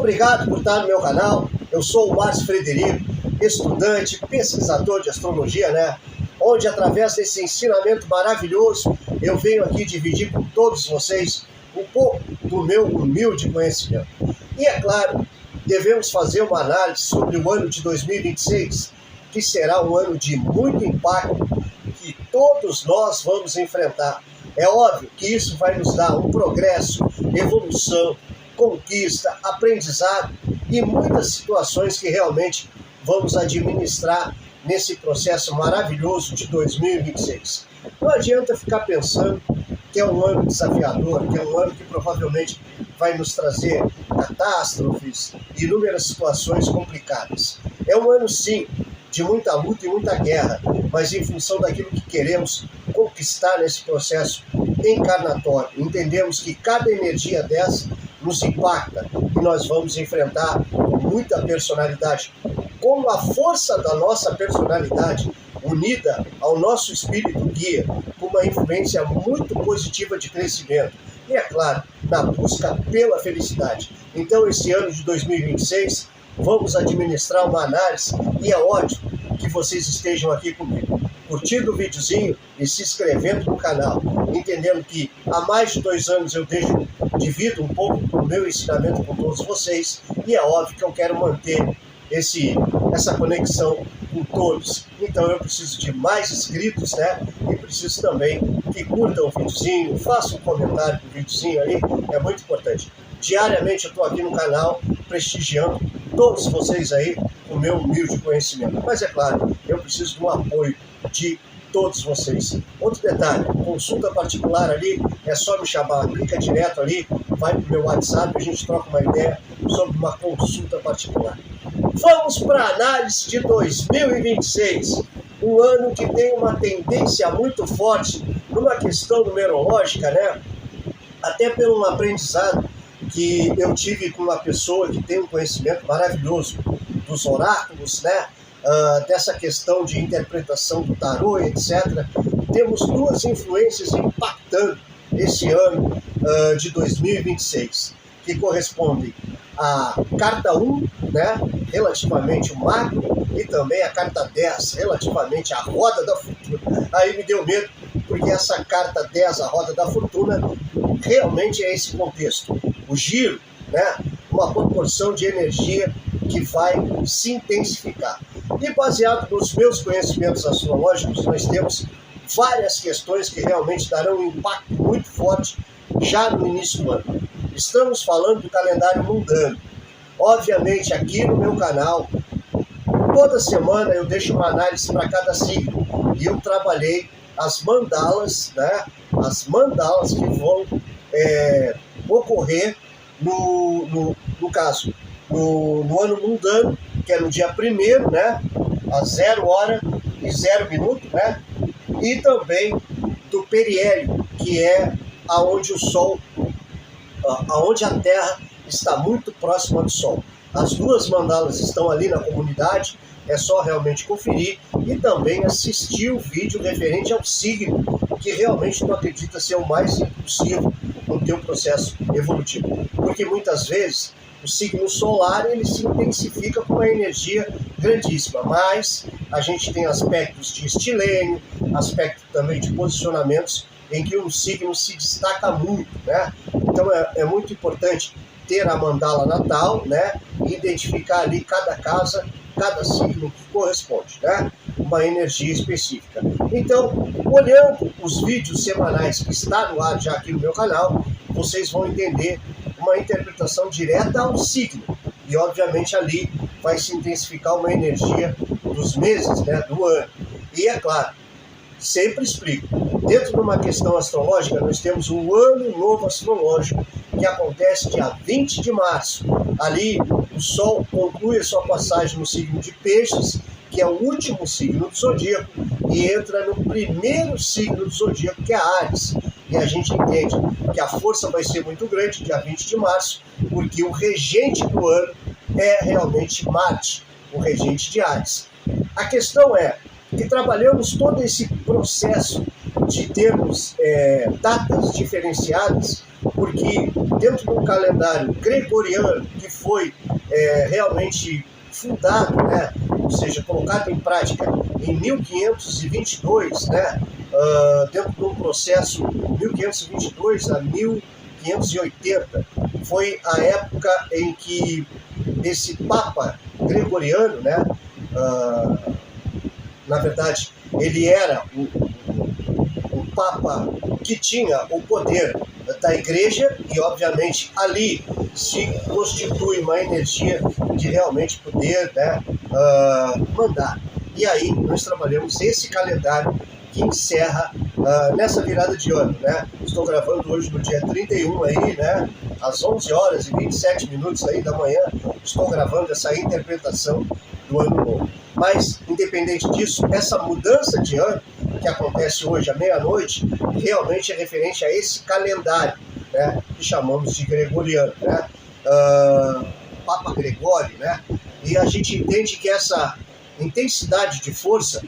obrigado por estar no meu canal. Eu sou o Márcio Frederico, estudante, pesquisador de astrologia, né? Onde, através desse ensinamento maravilhoso, eu venho aqui dividir com todos vocês um pouco do meu humilde conhecimento. E, é claro, devemos fazer uma análise sobre o ano de 2026, que será um ano de muito impacto que todos nós vamos enfrentar. É óbvio que isso vai nos dar um progresso, evolução, conquista, aprendizado e muitas situações que realmente vamos administrar nesse processo maravilhoso de 2026. Não adianta ficar pensando que é um ano desafiador, que é um ano que provavelmente vai nos trazer catástrofes e inúmeras situações complicadas. É um ano, sim, de muita luta e muita guerra, mas em função daquilo que queremos conquistar nesse processo encarnatório. Entendemos que cada energia dessa nos impacta e nós vamos enfrentar com muita personalidade, com a força da nossa personalidade unida ao nosso espírito guia, com uma influência muito positiva de crescimento e, é claro, na busca pela felicidade. Então, esse ano de 2026, vamos administrar uma análise e é ótimo que vocês estejam aqui comigo, curtindo o videozinho e se inscrevendo no canal, entendendo que há mais de 2 anos eu divido um pouco do meu ensinamento com todos vocês e é óbvio que eu quero manter essa conexão com todos. Então eu preciso de mais inscritos, né? E preciso também que curtam o videozinho, façam um comentário do videozinho aí, é muito importante. Diariamente eu estou aqui no canal prestigiando todos vocês aí com o meu humilde conhecimento. Mas é claro, eu preciso do apoio de todos vocês. Outro detalhe, consulta particular ali, é só me chamar, clica direto ali, vai pro meu WhatsApp, a gente troca uma ideia sobre uma consulta particular. Vamos para a análise de 2026, um ano que tem uma tendência muito forte numa questão numerológica, né? Até pelo aprendizado que eu tive com uma pessoa que tem um conhecimento maravilhoso dos oráculos, né? Dessa questão de interpretação do tarô, etc. Temos 2 influências impactando esse ano de 2026, que correspondem à carta 1, né, relativamente ao magno, e também a carta 10, relativamente à roda da fortuna. Aí me deu medo, porque essa carta 10, a roda da fortuna, realmente é esse contexto. O giro, né, uma proporção de energia que vai se intensificar. E baseado nos meus conhecimentos astrológicos, nós temos várias questões que realmente darão um impacto muito forte já no início do ano. Estamos falando do calendário mundano. Obviamente, aqui no meu canal, toda semana eu deixo uma análise para cada signo. E eu trabalhei as mandalas, né? As mandalas que vão ocorrer no caso, no ano mundano, que é no dia 1º, né? Às 0 hora e 0 minuto, né? E também do periélio, que é aonde o Sol, aonde a Terra está muito próxima do Sol. As 2 mandalas estão ali na comunidade, é só realmente conferir e também assistir o vídeo referente ao signo, que realmente tu acredita ser o mais impulsivo no teu processo evolutivo. Porque muitas vezes o signo solar ele se intensifica com uma energia grandíssima, mas a gente tem aspectos de estilênio, aspecto também de posicionamentos em que um signo se destaca muito, né? Então é muito importante ter a mandala natal, né? E identificar ali cada casa, cada signo que corresponde, né? Uma energia específica. Então, olhando os vídeos semanais que está no ar já aqui no meu canal, vocês vão entender uma interpretação direta ao signo. E, obviamente, ali vai se intensificar uma energia dos meses, né, do ano. E, é claro, sempre explico, dentro de uma questão astrológica, nós temos um ano novo astrológico, que acontece dia 20 de março. Ali, o Sol conclui a sua passagem no signo de Peixes, que é o último signo do zodíaco, e entra no primeiro signo do zodíaco, que é Áries. E a gente entende que a força vai ser muito grande, dia 20 de março, porque o regente do ano é realmente Marte, o regente de Áries. A questão é que trabalhamos todo esse processo de termos datas diferenciadas, porque dentro do calendário gregoriano, que foi realmente fundado, né, ou seja, colocado em prática em 1522, né, dentro de um processo 1522 a 1580, foi a época em que esse Papa Gregoriano, né, na verdade, ele era o Papa que tinha o poder da Igreja e, obviamente, ali se constitui uma energia de realmente poder, né, mandar. E aí nós trabalhamos esse calendário que encerra nessa virada de ano, né? Estou gravando hoje no dia 31 aí, né? Às 11 horas e 27 minutos aí da manhã, estou gravando essa interpretação do ano novo. Mas, independente disso, essa mudança de ano que acontece hoje à meia-noite, realmente é referente a esse calendário, né, que chamamos de gregoriano, né? Papa Gregório, né? E a gente entende que essa intensidade de força,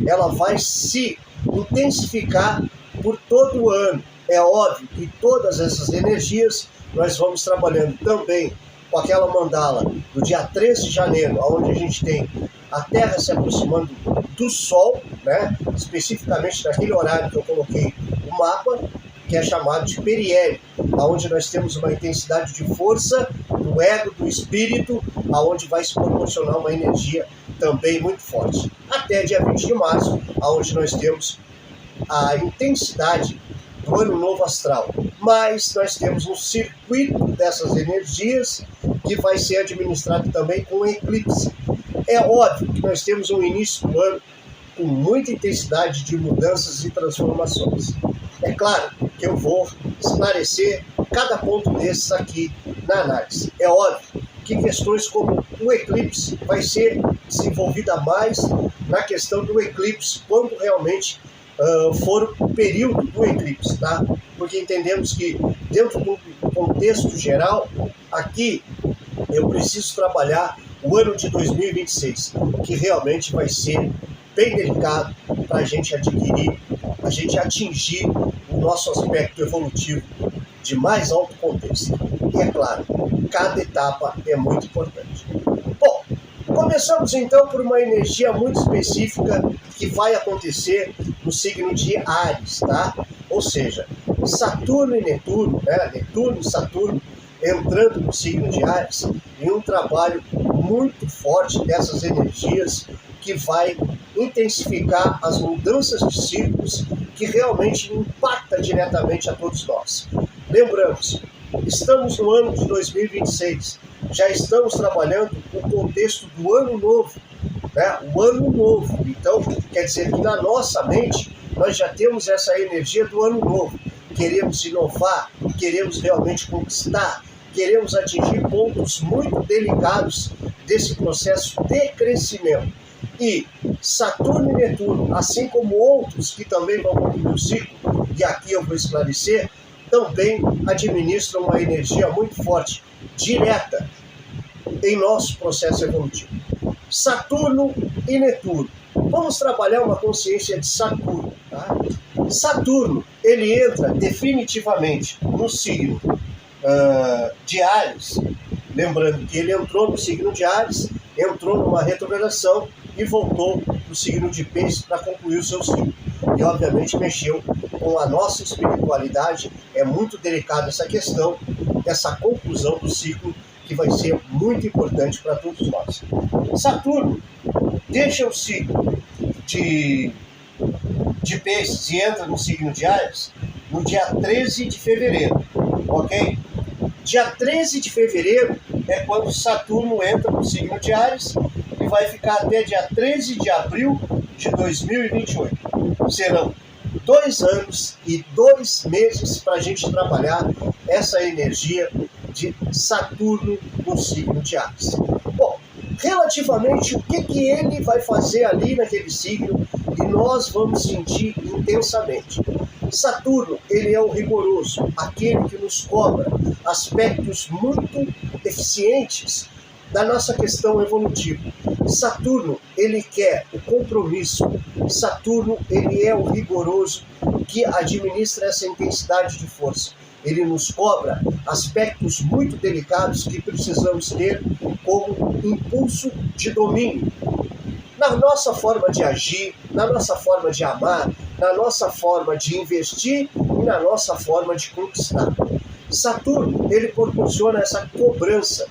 ela vai se intensificar por todo o ano. É óbvio que todas essas energias nós vamos trabalhando também com aquela mandala do dia 13 de janeiro, onde a gente tem a Terra se aproximando do Sol, né? Especificamente naquele horário que eu coloquei o mapa, que é chamado de periélio, onde nós temos uma intensidade de força do ego, do espírito, aonde vai se proporcionar uma energia também muito forte. Até dia 20 de março, onde nós temos a intensidade do ano novo astral. Mas nós temos um circuito dessas energias que vai ser administrado também com eclipse. É óbvio que nós temos um início do ano com muita intensidade de mudanças e transformações. É claro que eu vou esclarecer cada ponto desses aqui na análise. É óbvio que questões como o eclipse vai ser desenvolvida mais na questão do eclipse, quando realmente for o período do eclipse, tá? Porque entendemos que dentro do contexto geral, aqui eu preciso trabalhar o ano de 2026, que realmente vai ser bem delicado para a gente adquirir, a gente atingir o nosso aspecto evolutivo de mais alto contexto. E é claro, cada etapa é muito importante. Bom, começamos então por uma energia muito específica que vai acontecer no signo de Áries, tá? Ou seja, Saturno e Netuno, né? Netuno e Saturno entrando no signo de Áries em um trabalho muito forte dessas energias que vai intensificar as mudanças de ciclos que realmente impacta diretamente a todos nós. Lembramos, estamos no ano de 2026, já estamos trabalhando o contexto do ano novo, né? O ano novo. Então, quer dizer que na nossa mente nós já temos essa energia do ano novo. Queremos inovar, queremos realmente conquistar, queremos atingir pontos muito delicados desse processo de crescimento. E Saturno e Netuno, assim como outros que também vão concluir o ciclo, e aqui eu vou esclarecer, também administram uma energia muito forte, direta, em nosso processo evolutivo. Saturno e Netuno. Vamos trabalhar uma consciência de Saturno. Tá? Saturno, ele entra definitivamente no signo de Áries, lembrando que ele entrou no signo de Áries, entrou numa retrogradação e voltou para o signo de Peixes para concluir o seu ciclo. E obviamente mexeu com a nossa espiritualidade. É muito delicada essa questão dessa conclusão do ciclo, que vai ser muito importante para todos nós. Saturno deixa o signo de Peixes e entra no signo de Áries no dia 13 de fevereiro, ok? Dia 13 de fevereiro é quando Saturno entra no signo de Áries e vai ficar até dia 13 de abril de 2028. Serão 2 anos e 2 meses para a gente trabalhar essa energia de Saturno no signo de Áries. Bom, relativamente o que ele vai fazer ali naquele signo e nós vamos sentir intensamente. Saturno, ele é o rigoroso, aquele que nos cobra aspectos muito eficientes da nossa questão evolutiva. Saturno, ele quer o compromisso. Saturno, ele é o rigoroso que administra essa intensidade de força. Ele nos cobra aspectos muito delicados que precisamos ter como impulso de domínio na nossa forma de agir, na nossa forma de amar, na nossa forma de investir e na nossa forma de conquistar. Saturno, ele proporciona essa cobrança.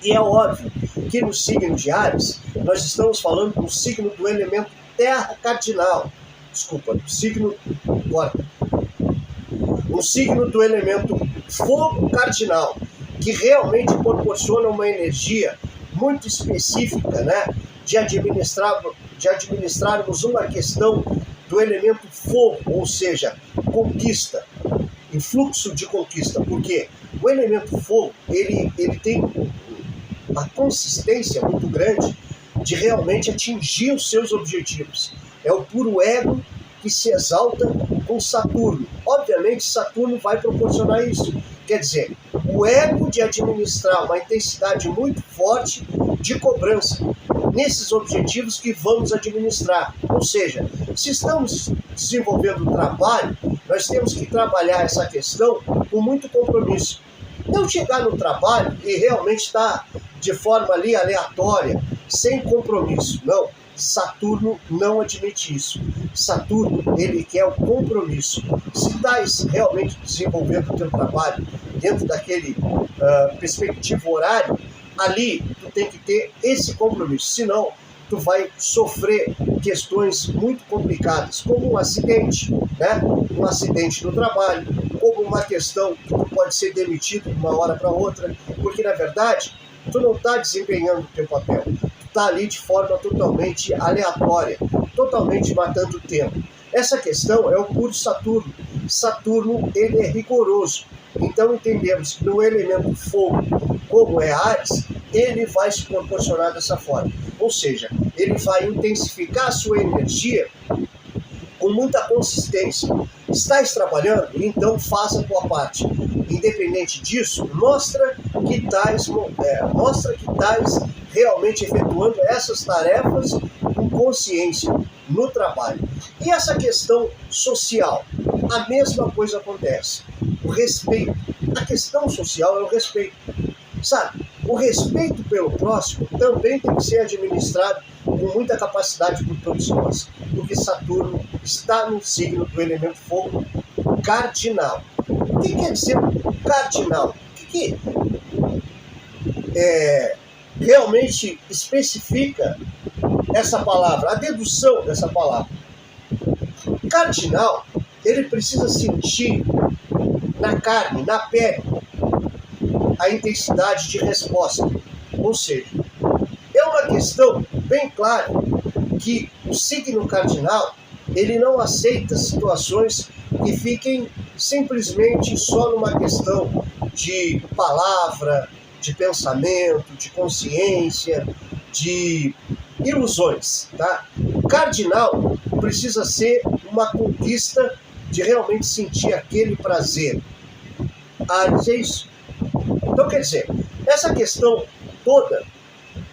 E é óbvio que no signo de Áries, nós estamos falando do signo do elemento terra cardinal. Desculpa, do signo... O signo do elemento fogo cardinal, que realmente proporciona uma energia muito específica, né? De administrarmos uma questão do elemento fogo, ou seja, conquista, influxo de conquista, porque o elemento fogo, ele tem uma consistência muito grande de realmente atingir os seus objetivos. É o puro ego que se exalta com Saturno. Obviamente, Saturno vai proporcionar isso. Quer dizer, o ego de administrar uma intensidade muito forte de cobrança nesses objetivos que vamos administrar. Ou seja, se estamos desenvolvendo um trabalho, nós temos que trabalhar essa questão com muito compromisso. Não chegar no trabalho e realmente estar de forma ali aleatória, sem compromisso. Não. Saturno não admite isso. Saturno, ele quer o compromisso. Se estás realmente desenvolvendo o teu trabalho dentro daquele perspectivo horário, ali tu tem que ter esse compromisso. Senão, tu vai sofrer questões muito complicadas, como um acidente, né? Um acidente no trabalho, como uma questão que tu pode ser demitido de uma hora para outra, porque, na verdade, tu não está desempenhando o teu papel. Está ali de forma totalmente aleatória, totalmente matando o tempo. Essa questão é o puro Saturno. Saturno, ele é rigoroso. Então entendemos que no elemento fogo, como é Áries, ele vai se proporcionar dessa forma. Ou seja, ele vai intensificar a sua energia com muita consistência. Estás trabalhando? Então faça a tua parte. Independente disso, mostra que estás realmente efetuando essas tarefas com consciência no trabalho. E essa questão social, a mesma coisa acontece. O respeito. A questão social é o respeito. Sabe, o respeito pelo próximo também tem que ser administrado com muita capacidade por todos nós, porque Saturno está no signo do elemento fogo cardinal. O que quer dizer cardinal? O que realmente especifica essa palavra, a dedução dessa palavra? Cardinal, ele precisa sentir na carne, na pele, a intensidade de resposta. Ou seja, é uma questão bem clara que o signo cardinal, ele não aceita situações que fiquem simplesmente só numa questão de palavra, de pensamento, de consciência, de ilusões, tá? O cardinal precisa ser uma conquista de realmente sentir aquele prazer. Áries é isso. Então, quer dizer, essa questão toda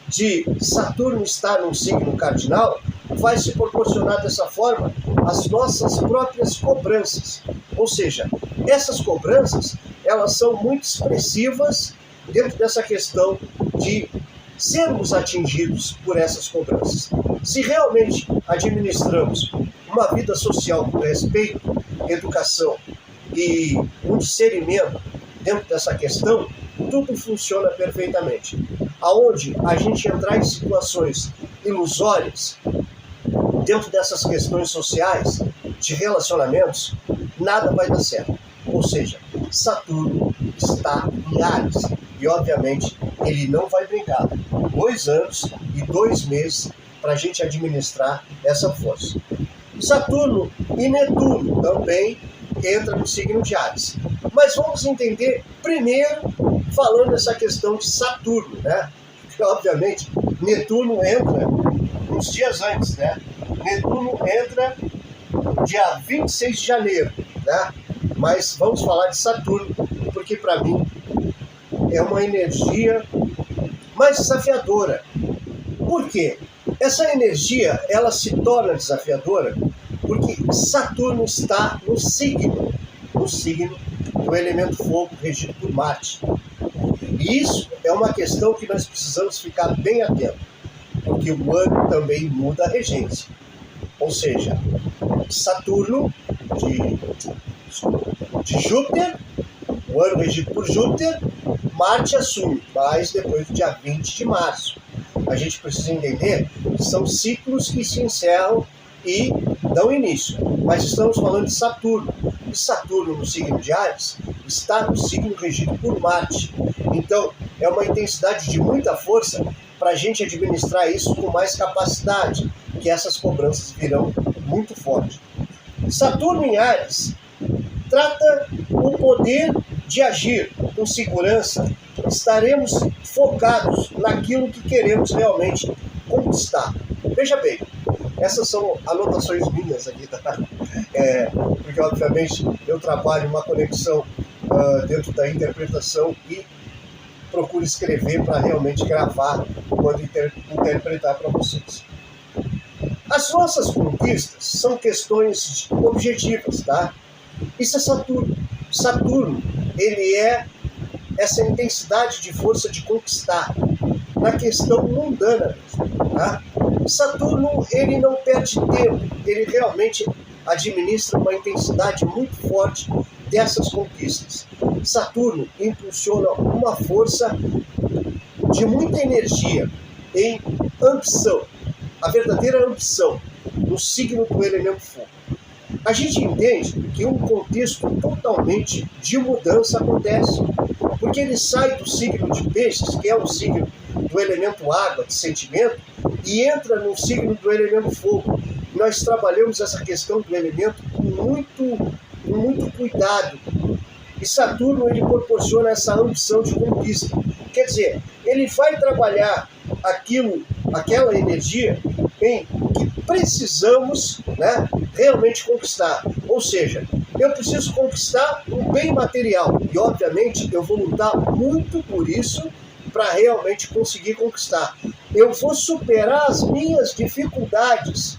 de Saturno estar num signo cardinal vai se proporcionar dessa forma as nossas próprias cobranças. Ou seja, essas cobranças, elas são muito expressivas dentro dessa questão de sermos atingidos por essas cobranças. Se realmente administramos uma vida social com respeito, educação e um discernimento dentro dessa questão, tudo funciona perfeitamente. Aonde a gente entrar em situações ilusórias, dentro dessas questões sociais, de relacionamentos, nada vai dar certo. Ou seja, Saturno está em Áries. E, obviamente, ele não vai brincar. 2 anos e 2 meses para a gente administrar essa força. Saturno e Netuno também entra no signo de Áries. Mas vamos entender primeiro, falando essa questão de Saturno, né? Porque, obviamente, Netuno entra uns dias antes, né? Netuno entra dia 26 de janeiro, né? Mas vamos falar de Saturno, porque para mim é uma energia mais desafiadora. Por quê? Essa energia, ela se torna desafiadora porque Saturno está no signo do elemento fogo regido por Marte. E isso é uma questão que nós precisamos ficar bem atentos, porque o ano também muda a regência. Ou seja, Saturno de Júpiter, o ano regido por Júpiter, Marte assume, mas depois do dia 20 de março. A gente precisa entender que são ciclos que se encerram e dão início. Mas estamos falando de Saturno. E Saturno, no signo de Áries, está no signo regido por Marte. Então, é uma intensidade de muita força para a gente administrar isso com mais capacidade, que essas cobranças virão muito forte. Saturno em Áries trata o poder de agir com segurança. Estaremos focados naquilo que queremos realmente conquistar. Veja bem, essas são anotações minhas aqui, tá? Porque obviamente eu trabalho uma conexão dentro da interpretação e procuro escrever para realmente gravar quando interpretar para vocês. As nossas conquistas são questões objetivas, tá? Isso é Saturno. Saturno, ele é essa intensidade de força de conquistar na questão mundana mesmo, tá? Saturno, ele não perde tempo, ele realmente administra uma intensidade muito forte dessas conquistas. Saturno impulsiona uma força de muita energia em ambição, a verdadeira ambição, no signo do elemento fogo. A gente entende que um contexto totalmente de mudança acontece, porque ele sai do signo de Peixes, que é o signo do elemento água, de sentimento, e entra no signo do elemento fogo. Nós trabalhamos essa questão do elemento com muito cuidado. E Saturno, ele proporciona essa ambição de conquista. Quer dizer, ele vai trabalhar aquela energia em que precisamos, né, realmente conquistar. Ou seja, eu preciso conquistar um bem material. E, obviamente, eu vou lutar muito por isso para realmente conseguir conquistar. Eu vou superar as minhas dificuldades.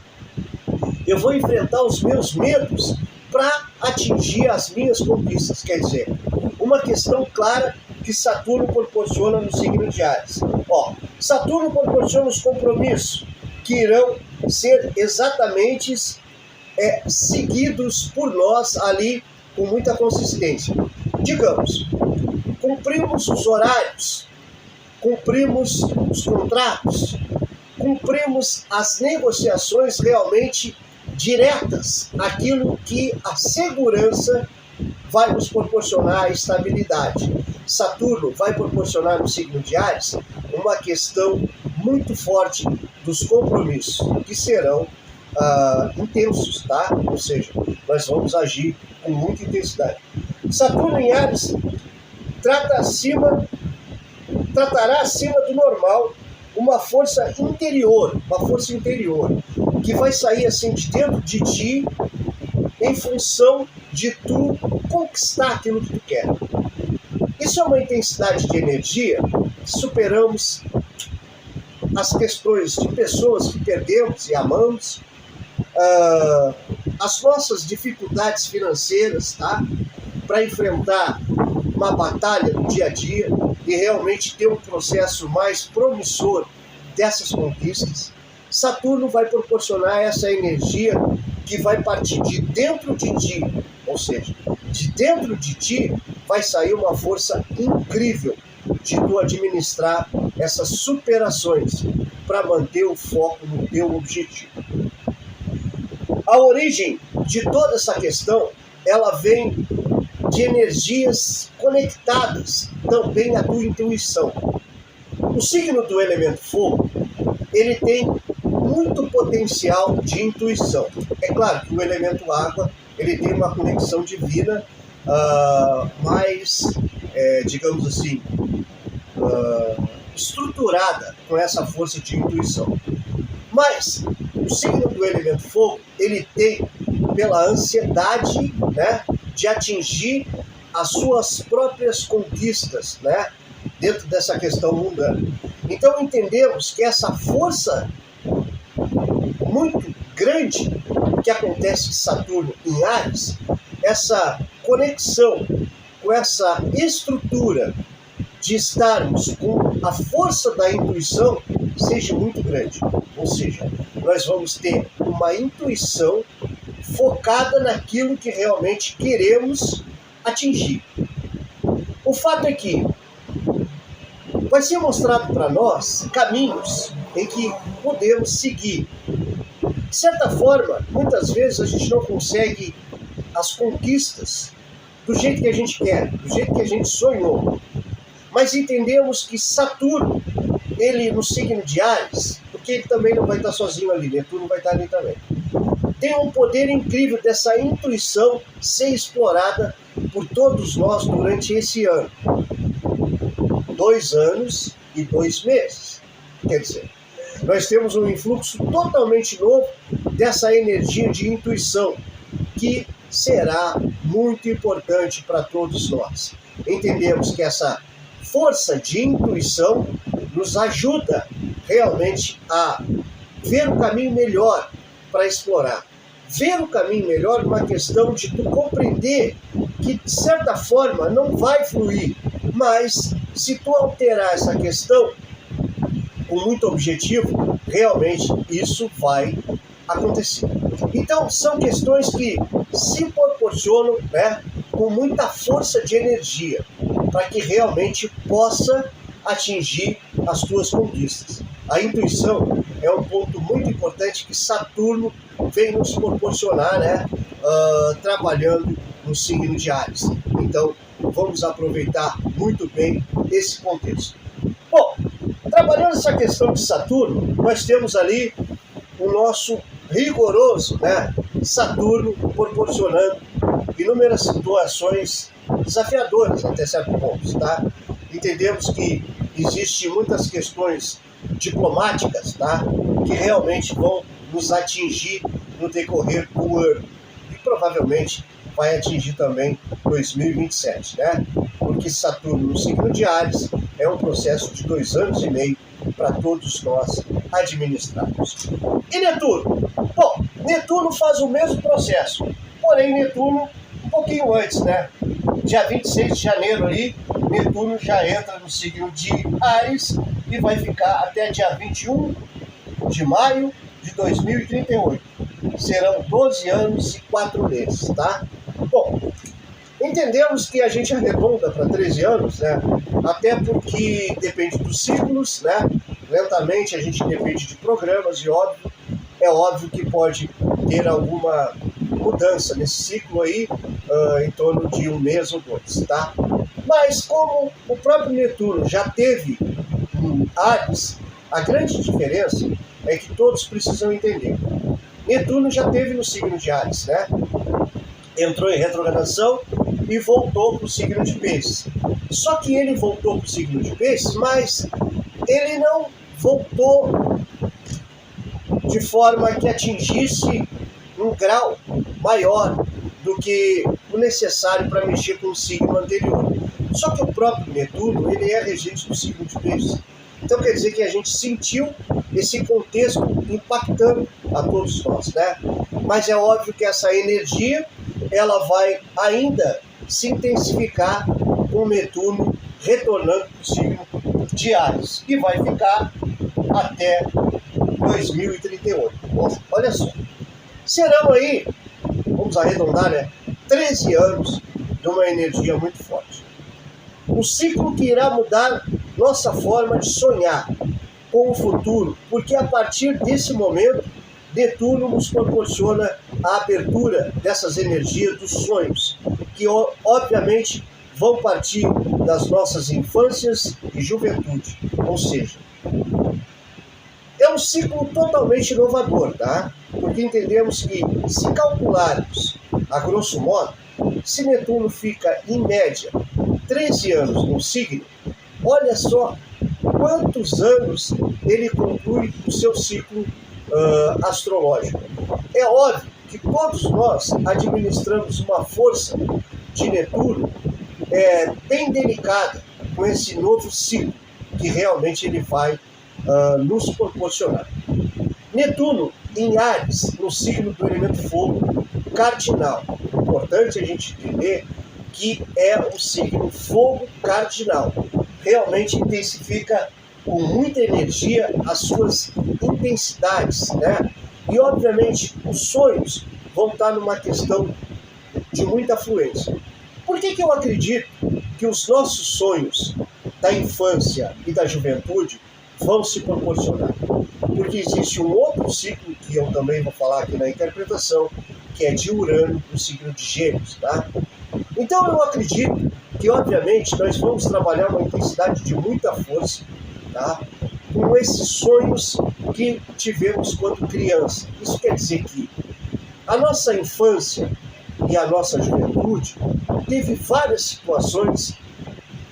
Eu vou enfrentar os meus medos para atingir as minhas conquistas. Quer dizer, uma questão clara que Saturno proporciona no signo de Áries. Saturno proporciona os compromissos que irão ser exatamente seguidos por nós ali com muita consistência. Digamos, cumprimos os horários, cumprimos os contratos, cumprimos as negociações realmente diretas, aquilo que a segurança vai nos proporcionar a estabilidade. Saturno vai proporcionar no signo de Áries uma questão muito forte dos compromissos, que serão intensos, tá? Ou seja, nós vamos agir com muita intensidade. Saturno em Áries tratará acima do normal uma força interior, que vai sair assim de dentro de ti em função de tu conquistar aquilo que tu quer. Isso é uma intensidade de energia que superamos as questões de pessoas que perdemos e amamos, as nossas dificuldades financeiras, tá? Para enfrentar uma batalha no dia a dia e realmente ter um processo mais promissor dessas conquistas. Saturno vai proporcionar essa energia que vai partir de dentro de ti, ou seja, de dentro de ti vai sair uma força incrível de tu administrar essas superações para manter o foco no teu objetivo. A origem de toda essa questão, ela vem de energias conectadas também à tua intuição. O signo do elemento fogo, ele tem muito potencial de intuição. É claro que o elemento água, ele tem uma conexão divina mais, digamos assim, estruturada com essa força de intuição. Mas o signo do elemento fogo, ele tem pela ansiedade, né, de atingir as suas próprias conquistas, né, dentro dessa questão mundana. Então entendemos que essa força muito grande que acontece em Saturno em Áries, essa conexão com essa estrutura de estarmos com a força da intuição seja muito grande. Ou seja, nós vamos ter uma intuição focada naquilo que realmente queremos atingir. O fato é que vai ser mostrado para nós caminhos em que podemos seguir. De certa forma, muitas vezes a gente não consegue as conquistas do jeito que a gente quer, do jeito que a gente sonhou. Mas entendemos que Saturno, ele no signo de Áries, porque ele também não vai estar sozinho ali, Netuno vai estar ali também, tem um poder incrível dessa intuição ser explorada por todos nós durante esse ano. 2 anos e 2 meses. Quer dizer, nós temos um influxo totalmente novo dessa energia de intuição, que será muito importante para todos nós. Entendemos que essa força de intuição nos ajuda realmente a ver o caminho melhor para explorar. Ver o caminho melhor numa questão de tu compreender que, de certa forma, não vai fluir, mas se tu alterar essa questão com muito objetivo, realmente isso vai acontecer. Então, são questões que se proporcionam, né, com muita força de energia, para que realmente possa atingir as tuas conquistas. A intuição é um ponto muito importante que Saturno vem nos proporcionar, né, trabalhando no signo de Áries. Então, vamos aproveitar muito bem esse contexto. Bom, trabalhando essa questão de Saturno, nós temos ali o nosso rigoroso, né, Saturno proporcionando inúmeras situações desafiadoras até certo ponto, tá? Entendemos que existem muitas questões diplomáticas, tá, que realmente vão nos atingir no decorrer do ano e provavelmente vai atingir também 2027, né? Porque Saturno no signo de Áries é um processo de 2 anos e meio para todos nós administrarmos. E Netuno? Bom, Netuno faz o mesmo processo, porém Netuno um pouquinho antes, né? Dia 26 de janeiro ali, Netuno já entra no signo de Áries e vai ficar até dia 21 de maio de 2038. Serão 12 anos e 4 meses, tá? Bom, entendemos que a gente arredonda para 13 anos, né? Até porque depende dos ciclos, né? Lentamente a gente depende de programas e é óbvio que pode ter alguma mudança nesse ciclo aí, em torno de 1 mês ou 2, tá? Mas como o próprio Netuno já teve em Áries, a grande diferença é que todos precisam entender. Netuno já teve no signo de Áries, né? Entrou em retrogradação e voltou para o signo de Peixes. Só que ele voltou para o signo de Peixes, mas ele não voltou de forma que atingisse um grau maior do que o necessário para mexer com o signo anterior. Só que o próprio Netuno, ele é regente do signo de Peixes. Então quer dizer que a gente sentiu esse contexto impactando a todos nós, né? Mas é óbvio que essa energia, ela vai ainda se intensificar com o Netuno retornando para o signo de Áries, que vai ficar até 2038. Bom, olha só. Serão aí, vamos arredondar, né? 13 anos de uma energia muito forte. Um ciclo que irá mudar nossa forma de sonhar com o futuro, porque a partir desse momento, Netuno nos proporciona a abertura dessas energias dos sonhos, que obviamente vão partir das nossas infâncias e juventude. Ou seja, é um ciclo totalmente inovador, tá? Porque entendemos que, se calcularmos a grosso modo, se Netuno fica, em média, 13 anos no signo, olha só quantos anos ele conclui o seu ciclo astrológico. É óbvio que todos nós administramos uma força de Netuno bem delicada com esse novo ciclo que realmente ele vai nos proporcionar. Netuno em Áries, no signo do elemento fogo, cardinal. Importante a gente entender que é o signo fogo cardinal. Realmente intensifica com muita energia as suas intensidades, né? E, obviamente, os sonhos vão estar numa questão de muita fluência. Por que eu acredito que os nossos sonhos da infância e da juventude vão se proporcionar? Porque existe um outro ciclo, que eu também vou falar aqui na interpretação, que é de Urano, o signo de Gêmeos, tá? Então eu acredito que, obviamente, nós vamos trabalhar uma intensidade de muita força, tá? Com esses sonhos que tivemos quando criança. Isso quer dizer que a nossa infância e a nossa juventude teve várias situações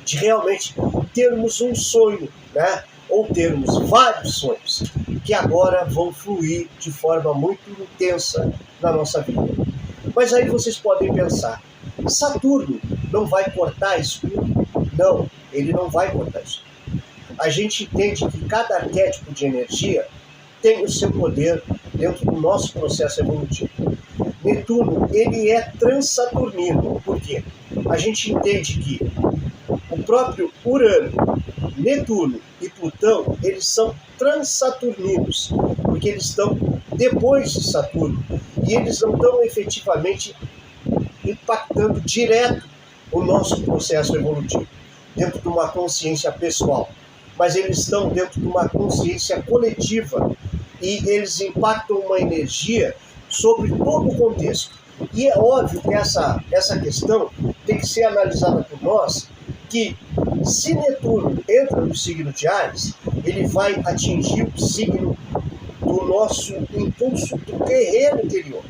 de realmente termos um sonho, né? Ou termos vários sonhos que agora vão fluir de forma muito intensa na nossa vida. Mas aí vocês podem pensar, Saturno não vai cortar isso tudo? Não, ele não vai cortar isso. A gente entende que cada arquétipo de energia tem o seu poder dentro do nosso processo evolutivo. Netuno, ele é transsaturnino. Por quê? A gente entende que o próprio Urano, Netuno e Plutão, eles são transaturninos, porque eles estão depois de Saturno, e eles não estão efetivamente impactando direto o nosso processo evolutivo, dentro de uma consciência pessoal, mas eles estão dentro de uma consciência coletiva, e eles impactam uma energia sobre todo o contexto. E é óbvio que essa questão tem que ser analisada por nós, que se Netuno entra no signo de Áries, ele vai atingir o signo do nosso impulso do guerreiro interior.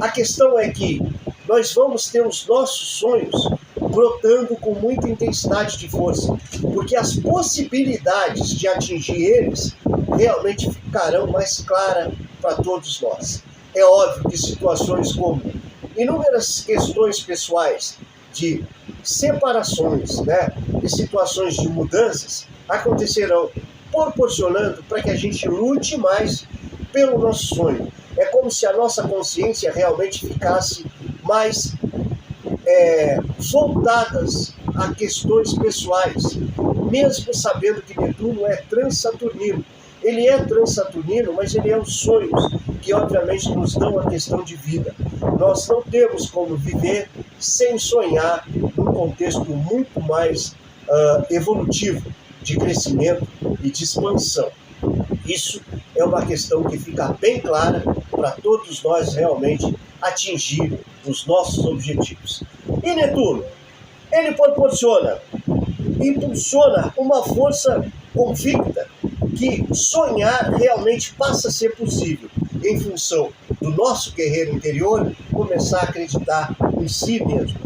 A questão é que nós vamos ter os nossos sonhos brotando com muita intensidade de força, porque as possibilidades de atingir eles realmente ficarão mais claras para todos nós. É óbvio que situações como inúmeras questões pessoais de separações, né, e situações de mudanças acontecerão, proporcionando para que a gente lute mais pelo nosso sonho. É como se a nossa consciência realmente ficasse mais voltadas a questões pessoais, mesmo sabendo que Netuno é transsaturnino. Ele é transsaturnino, mas ele é os sonhos que obviamente nos dão a questão de vida. Nós não temos como viver sem sonhar num contexto muito mais evolutivo, de crescimento e de expansão. Isso é uma questão que fica bem clara para todos nós realmente atingir os nossos objetivos. E Netuno, ele impulsiona uma força convicta que sonhar realmente passa a ser possível, em função do nosso guerreiro interior começar a acreditar em si mesmo.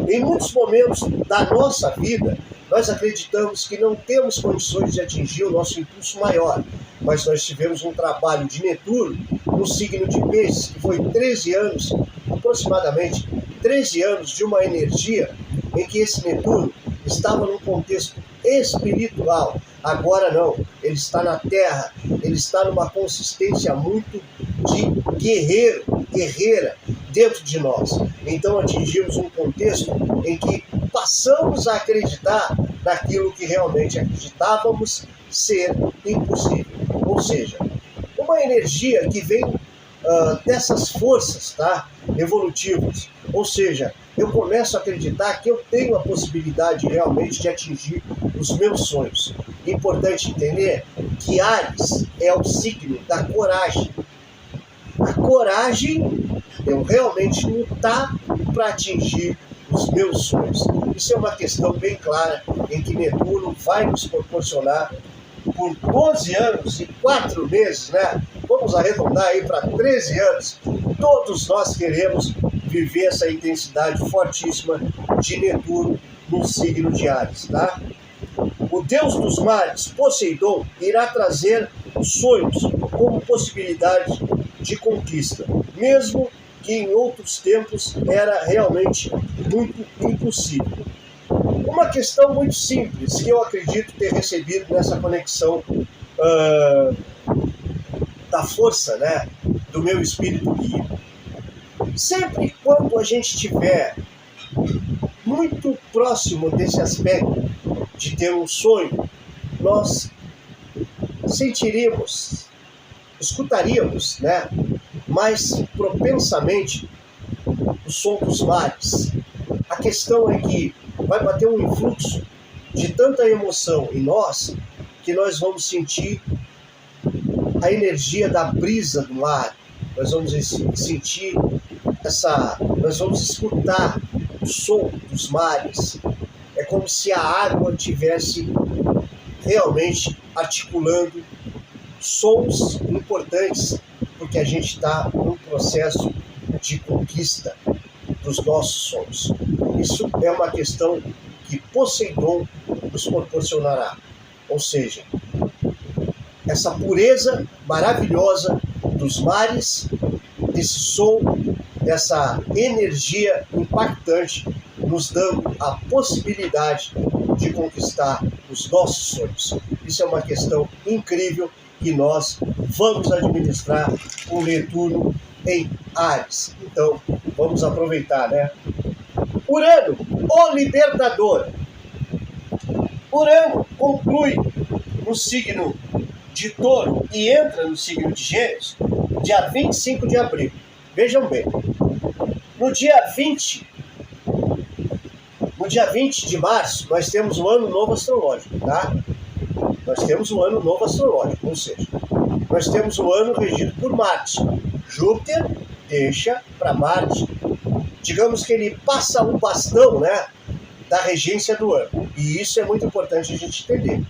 Em muitos momentos da nossa vida, nós acreditamos que não temos condições de atingir o nosso impulso maior, mas nós tivemos um trabalho de Netuno no signo de Peixes, que foi 13 anos, aproximadamente 13 anos de uma energia em que esse Netuno estava num contexto espiritual. Agora não, ele está na Terra, ele está numa consistência muito de guerreira dentro de nós. Então atingimos um contexto em que passamos a acreditar naquilo que realmente acreditávamos ser impossível. Ou seja, uma energia que vem dessas forças, tá, evolutivas. Ou seja, eu começo a acreditar que eu tenho a possibilidade realmente de atingir os meus sonhos. É importante entender que Áries é o signo da coragem. A coragem, eu realmente lutar para atingir os meus sonhos. Isso é uma questão bem clara em que Netuno vai nos proporcionar por 12 anos e 4 meses, né? Vamos arredondar aí para 13 anos. Todos nós queremos viver essa intensidade fortíssima de Netuno no signo de Áries, tá? O deus dos mares, Poseidon, irá trazer sonhos como possibilidade de conquista, mesmo que em outros tempos era realmente muito impossível. Uma questão muito simples que eu acredito ter recebido nessa conexão da força, né, do meu espírito guia. Sempre quando a gente tiver muito próximo desse aspecto de ter um sonho, nós sentiríamos, escutaríamos, né, mais propensamente o som dos mares. A questão é que vai bater um influxo de tanta emoção em nós que nós vamos sentir a energia da brisa do mar, nós vamos sentir nós vamos escutar o som dos mares. É como se a água estivesse realmente articulando sons importantes, porque a gente está num processo de conquista dos nossos sonhos. Isso é uma questão que Poseidon nos proporcionará, ou seja, essa pureza maravilhosa dos mares, desse som, dessa energia impactante, nos dando a possibilidade de conquistar os nossos sonhos. Isso é uma questão incrível que nós vamos administrar com Netuno em Áries. Então, vamos aproveitar, né? Urano, o libertador. Urano conclui no signo de Touro e entra no signo de Gêmeos dia 25 de abril. Vejam bem, no dia 20 de março, nós temos o Ano Novo Astrológico, tá? Nós temos o Ano Novo Astrológico, ou seja, nós temos o ano regido por Marte. Júpiter deixa para Marte, digamos que ele passa o bastão, né, da regência do ano. E isso é muito importante a gente entender.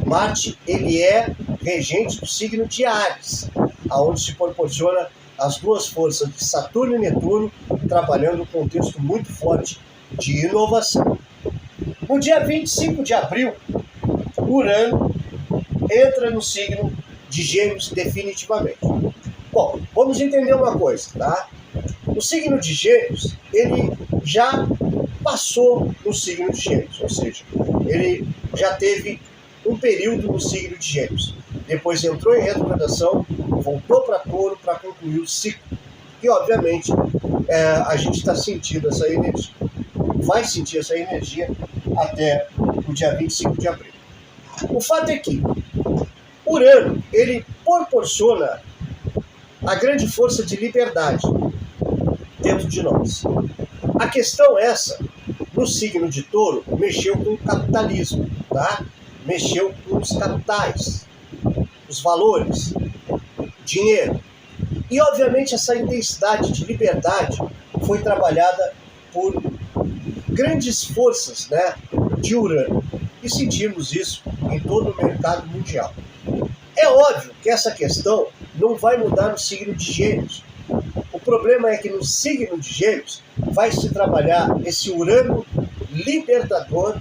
Marte, ele é regente do signo de Áries, aonde se proporciona as duas forças de Saturno e Netuno, trabalhando um contexto muito forte de inovação. No dia 25 de abril, Urano entra no signo de Gêmeos definitivamente. Bom, vamos entender uma coisa, tá? O signo de Gêmeos, ele já passou no signo de Gêmeos, ou seja, ele já teve um período no signo de Gêmeos. Depois entrou em retrogradação, voltou para Touro para concluir o ciclo. E, obviamente, a gente está sentindo essa energia. Vai sentir essa energia até o dia 25 de abril. O fato é que Urano, ele proporciona a grande força de liberdade dentro de nós. A questão é essa, no signo de Touro, mexeu com o capitalismo, tá? Mexeu com os capitais, os valores, dinheiro. E, obviamente, essa intensidade de liberdade foi trabalhada por grandes forças, né, de Urano. E sentimos isso em todo o mercado mundial. É óbvio que essa questão não vai mudar no signo de Gêmeos. O problema é que no signo de Gêmeos vai se trabalhar esse Urano libertador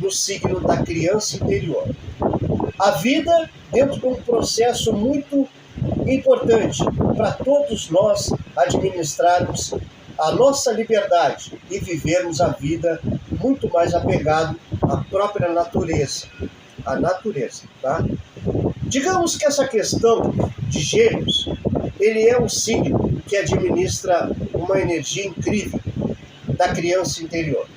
no signo da criança interior. A vida dentro de um processo muito importante para todos nós administrarmos a nossa liberdade e vivermos a vida muito mais apegado à própria natureza. A natureza, tá? Digamos que essa questão de Gêmeos, ele é um signo que administra uma energia incrível da criança interior.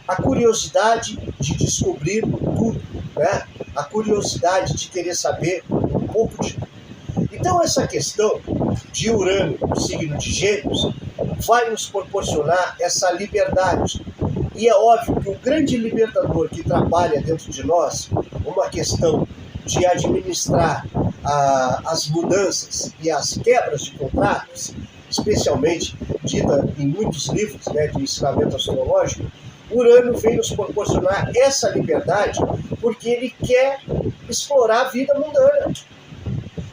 A curiosidade de descobrir tudo, né? A curiosidade de querer saber um pouco de tudo. Então essa questão de Urano no signo de Gêmeos vai nos proporcionar essa liberdade. E é óbvio que o grande libertador que trabalha dentro de nós, uma questão de administrar as mudanças e as quebras de contratos, especialmente dita em muitos livros, né, de ensinamento astrológico, Urano vem nos proporcionar essa liberdade porque ele quer explorar a vida mundana.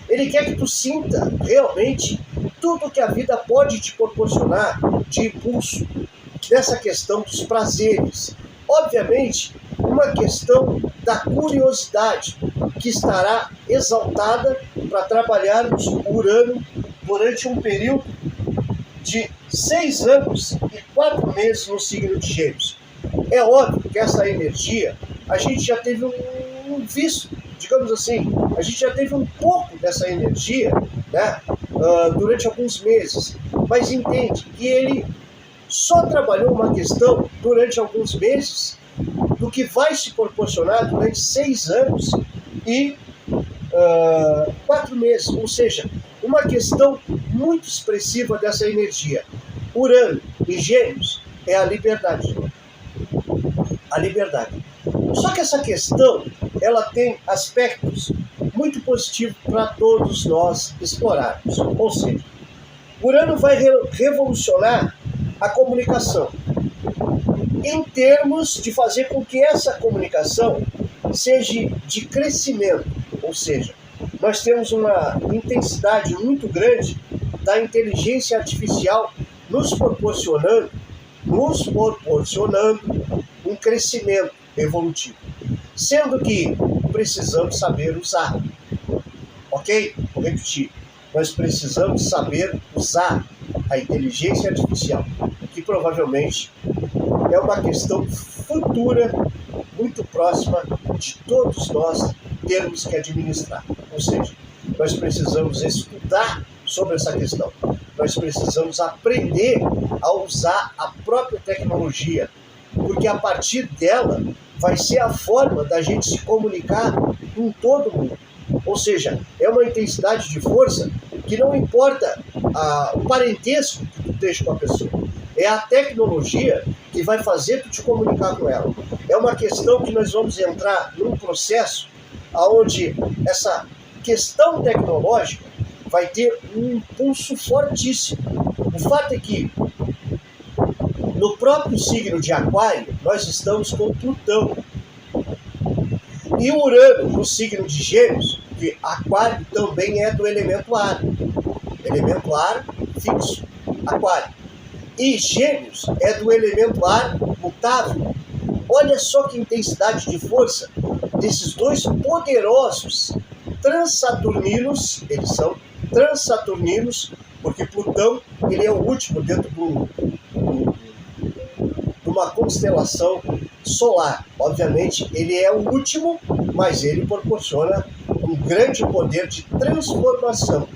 Ele quer que tu sinta realmente tudo que a vida pode te proporcionar de impulso, dessa questão dos prazeres. Obviamente, uma questão da curiosidade, que estará exaltada para trabalharmos Urano durante um período de 6 anos e 4 meses no signo de Gêmeos. É óbvio que essa energia, a gente já teve um visto, digamos assim, a gente já teve um pouco dessa energia, né, durante alguns meses, mas entende que ele só trabalhou uma questão durante alguns meses do que vai se proporcionar durante 6 anos e 4 meses, ou seja, uma questão muito expressiva dessa energia. Urano e Gêmeos é a liberdade. A liberdade. Só que essa questão, ela tem aspectos muito positivos para todos nós explorarmos. Ou seja, Urano vai revolucionar a comunicação, em termos de fazer com que essa comunicação seja de crescimento, ou seja, nós temos uma intensidade muito grande da inteligência artificial nos proporcionando um crescimento evolutivo, sendo que precisamos saber usar, ok? Vou repetir, nós precisamos saber usar a inteligência artificial, que provavelmente é uma questão futura, muito próxima de todos nós termos que administrar. Ou seja, nós precisamos estudar sobre essa questão. Nós precisamos aprender a usar a própria tecnologia, porque a partir dela vai ser a forma da gente se comunicar com todo mundo. Ou seja, é uma intensidade de força que não importa o parentesco que tu esteja com a pessoa. É a tecnologia que vai fazer tu te comunicar com ela. É uma questão que nós vamos entrar num processo onde essa questão tecnológica vai ter um impulso fortíssimo. O fato é que no próprio signo de Aquário, nós estamos com Plutão. E o Urano, no signo de Gêmeos, que Aquário também é do elemento ar. Elemento ar fixo, Aquário. E Gêmeos é do elemento ar mutável. Olha só que intensidade de força desses dois poderosos transaturninos. Eles são transaturninos, porque Plutão ele é o último dentro de uma constelação solar. Obviamente, ele é o último, mas ele proporciona um grande poder de transformação.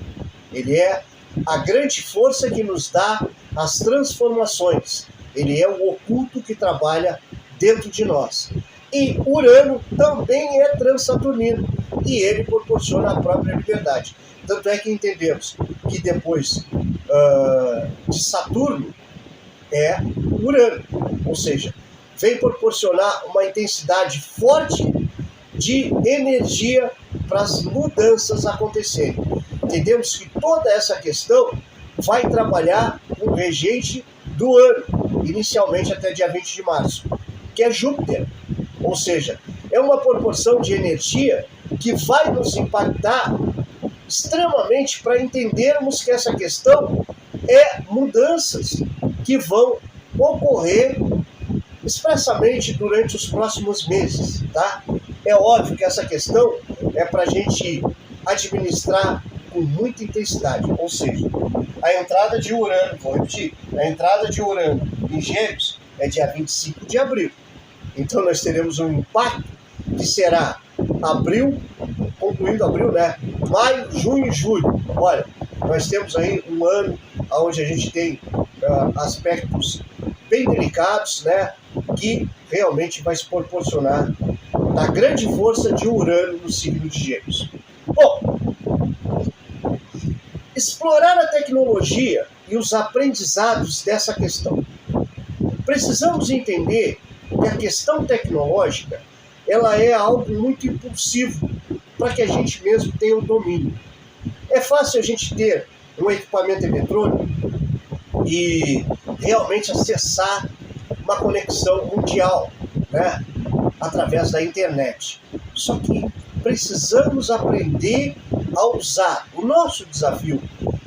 Ele é a grande força que nos dá as transformações. Ele é o oculto que trabalha dentro de nós. E Urano também é transaturnino e ele proporciona a própria liberdade. Tanto é que entendemos que depois de Saturno é Urano, ou seja, vem proporcionar uma intensidade forte de energia para as mudanças acontecerem. Entendemos que toda essa questão vai trabalhar com o regente do ano, inicialmente até dia 20 de março, que é Júpiter. Ou seja, é uma proporção de energia que vai nos impactar extremamente para entendermos que essa questão é mudanças que vão ocorrer expressamente durante os próximos meses, tá? É óbvio que essa questão é para a gente administrar com muita intensidade, ou seja, a entrada de Urano, vou repetir, a entrada de Urano em Gêmeos é dia 25 de abril. Então nós teremos um impacto que será abril, concluindo abril, né? Maio, junho e julho. Olha, nós temos aí um ano onde a gente tem aspectos bem delicados, né? Que realmente vai se proporcionar da grande força de Urano no signo de Gêmeos. Bom, explorar a tecnologia e os aprendizados dessa questão. Precisamos entender que a questão tecnológica ela é algo muito impulsivo para que a gente mesmo tenha o domínio. É fácil a gente ter um equipamento eletrônico e realmente acessar uma conexão mundial, né, através da internet. Só que precisamos aprender a usar. O nosso desafio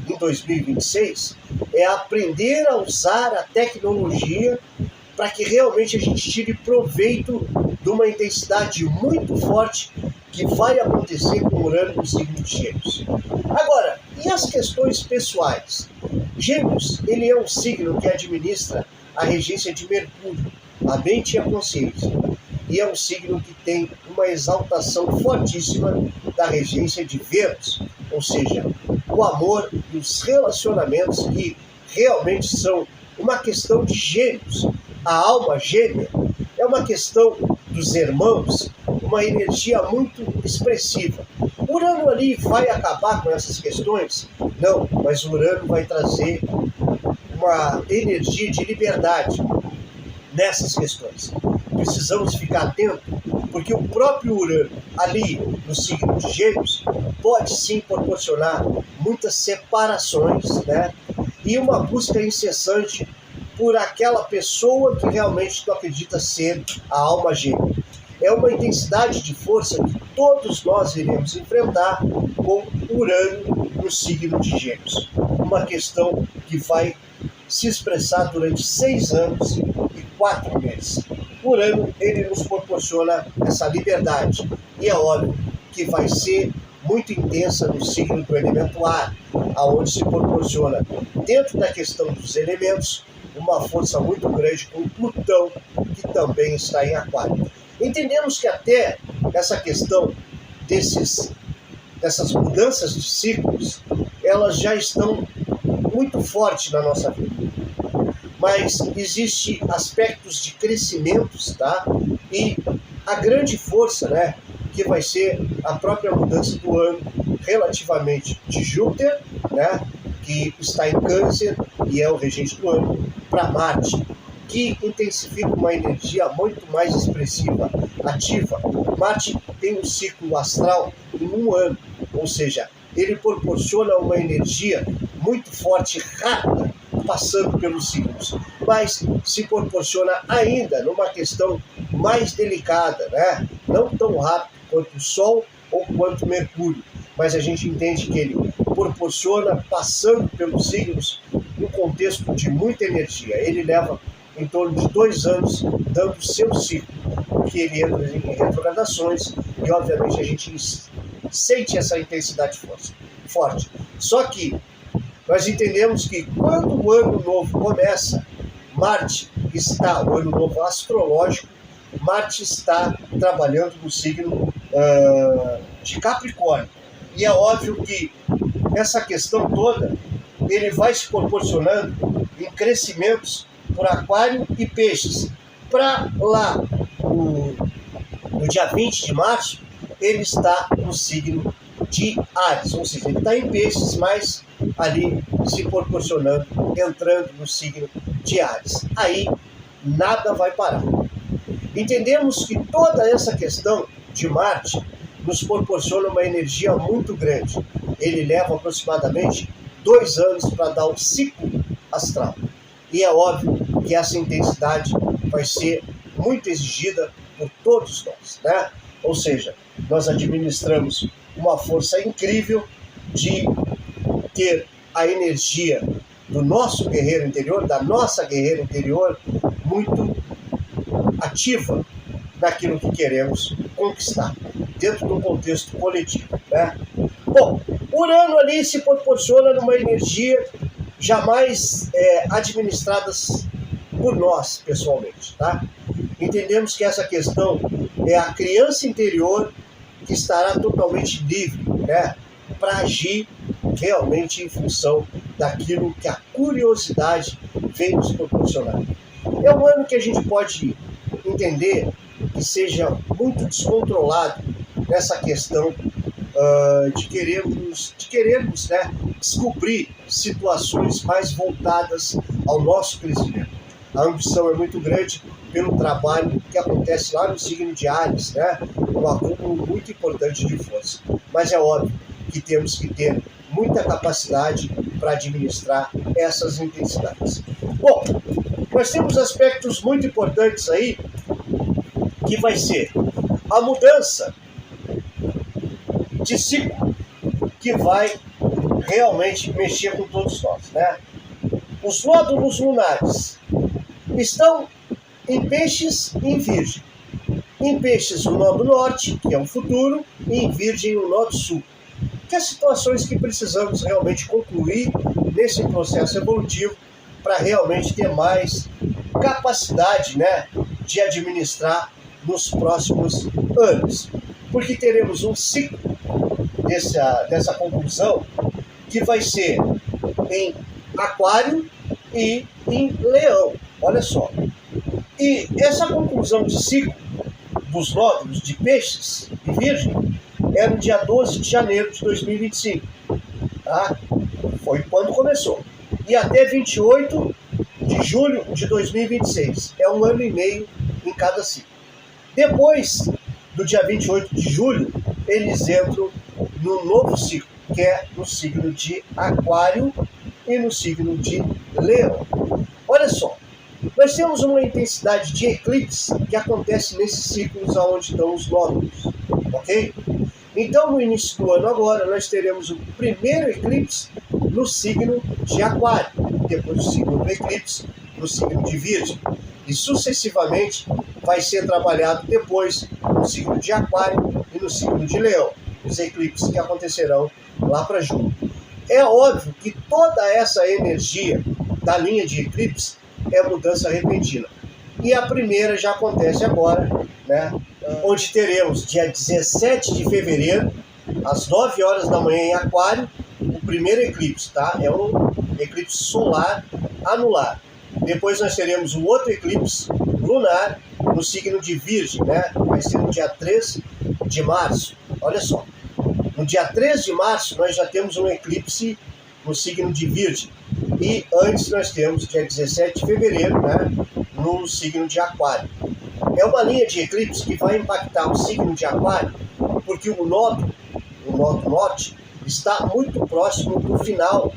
em 2026 é aprender a usar a tecnologia para que realmente a gente tire proveito de uma intensidade muito forte que vai acontecer com o Urano no signo de Gêmeos. Agora, e as questões pessoais? Gêmeos, ele é um signo que administra a regência de Mercúrio, a mente e a consciência. E é um signo que tem uma exaltação fortíssima da regência de Vênus, ou seja, o amor e os relacionamentos que realmente são uma questão de gêmeos. A alma gêmea é uma questão dos irmãos, uma energia muito expressiva. Urano ali vai acabar com essas questões? Não, mas Urano vai trazer uma energia de liberdade nessas questões. Precisamos ficar atentos, porque o próprio Urano, ali no signo de Gêmeos, pode sim proporcionar muitas separações, né? E uma busca incessante por aquela pessoa que realmente tu acredita ser a alma gêmea. É uma intensidade de força que todos nós iremos enfrentar com Urano no signo de Gêmeos. Uma questão que vai se expressar durante 6 anos e 4 meses. Urano, ele nos proporciona essa liberdade. E é óbvio que vai ser muito intensa no signo do elemento ar, aonde se proporciona, dentro da questão dos elementos, uma força muito grande com Plutão, que também está em Aquário. Entendemos que até essa questão dessas mudanças de ciclos, elas já estão muito fortes na nossa vida. Mas existem aspectos de crescimentos, tá? E a grande força, né, que vai ser a própria mudança do ano relativamente de Júpiter, né, que está em Câncer e é o regente do ano, para Marte, que intensifica uma energia muito mais expressiva, ativa. Marte tem um ciclo astral em 1 ano, ou seja, ele proporciona uma energia muito forte, rápida, passando pelos signos, mas se proporciona ainda numa questão mais delicada, né? Não tão rápido quanto o Sol ou quanto Mercúrio, mas a gente entende que ele proporciona, passando pelos signos, um contexto de muita energia. Ele leva em torno de 2 anos dando o seu ciclo, porque ele entra em retrogradações e, obviamente, a gente sente essa intensidade forte. Só que nós entendemos que quando o ano novo começa, Marte está, o ano novo astrológico, Marte está trabalhando no signo de Capricórnio. E é óbvio que essa questão toda, ele vai se proporcionando em crescimentos por Aquário e Peixes. Para lá, no dia 20 de março, ele está no signo de Áries, ou seja, ele está em Peixes, mas ali se proporcionando, entrando no signo de Áries. Aí nada vai parar. Entendemos que toda essa questão de Marte nos proporciona uma energia muito grande. Ele leva aproximadamente 2 anos para dar o ciclo astral. E é óbvio que essa intensidade vai ser muito exigida por todos nós, né? Ou seja, nós administramos uma força incrível de ter a energia do nosso guerreiro interior, da nossa guerreira interior, muito ativa naquilo que queremos conquistar, dentro do contexto coletivo, né? Bom, Urano ali se proporciona numa energia jamais administradas por nós, pessoalmente, tá? Entendemos que essa questão é a criança interior que estará totalmente livre, né, para agir realmente em função daquilo que a curiosidade vem nos proporcionar. É um ano que a gente pode entender que seja muito descontrolado nessa questão de querermos, né, descobrir situações mais voltadas ao nosso crescimento. A ambição é muito grande pelo trabalho que acontece lá no signo de Áries, né? Um acúmulo muito importante de força. Mas é óbvio que temos que ter muita capacidade para administrar essas intensidades. Bom, nós temos aspectos muito importantes aí, que vai ser a mudança de ciclo, que vai realmente mexer com todos nós, né? Os nódulos lunares estão em Peixes e em Virgem. Em Peixes, o nódo norte, que é o futuro, e em Virgem, o nódo sul. Que as situações que precisamos realmente concluir nesse processo evolutivo para realmente ter mais capacidade, né, de administrar nos próximos anos. Porque teremos um ciclo dessa conclusão que vai ser em Aquário e em Leão. Olha só. E essa conclusão de ciclo dos nódulos de Peixes e Virgem é no dia 12 de janeiro de 2025. Tá? Foi quando começou. E até 28 de julho de 2026. É um ano e meio em cada ciclo. Depois do dia 28 de julho, eles entram no novo ciclo, que é no signo de Aquário e no signo de Leão. Olha só, nós temos uma intensidade de eclipse que acontece nesses ciclos onde estão os nódulos, ok? Então, no início do ano agora, nós teremos o primeiro eclipse no signo de Aquário, depois o segundo eclipse no signo de Virgem, e sucessivamente vai ser trabalhado depois no signo de Aquário e no signo de Leão, os eclipses que acontecerão lá para julho. É óbvio que toda essa energia da linha de eclipse é mudança repentina. E a primeira já acontece agora, né? Onde teremos dia 17 de fevereiro, às 9 horas da manhã em Aquário, o primeiro eclipse, tá? É um eclipse solar anular. Depois nós teremos um outro eclipse lunar no signo de Virgem, né? Vai ser no dia 3 de março. Olha só. No dia 3 de março nós já temos um eclipse no signo de Virgem. E antes nós temos dia 17 de fevereiro, né? No signo de Aquário. É uma linha de eclipse que vai impactar o signo de Aquário, porque o nódulo norte, está muito próximo do final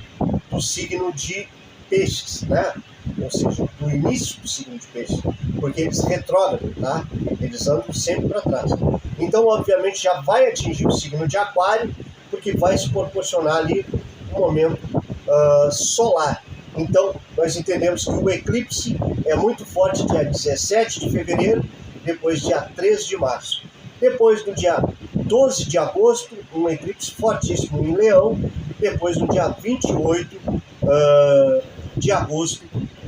do signo de Peixes, né? Ou seja, do início do signo de Peixes, porque eles retrógradam, tá? Eles andam sempre para trás. Então, obviamente, já vai atingir o signo de Aquário, porque vai se proporcionar ali um momento solar. Então, nós entendemos que o eclipse é muito forte dia 17 de fevereiro, depois dia 13 de março. Depois do dia 12 de agosto, um eclipse fortíssimo em Leão. Depois do dia 28 de agosto,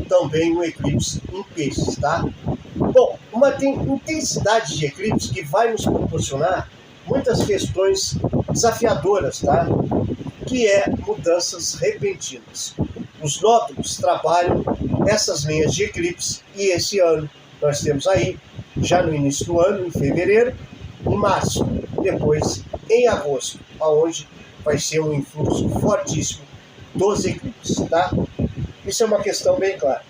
também um eclipse em Peixes, tá? Bom, uma intensidade de eclipse que vai nos proporcionar muitas questões desafiadoras, tá? Que é mudanças repentinas. Os nódulos trabalham essas linhas de eclipse e esse ano nós temos aí, já no início do ano, em fevereiro, em março, depois em agosto, onde vai ser um influxo fortíssimo dos eclipses, tá? Isso é uma questão bem clara.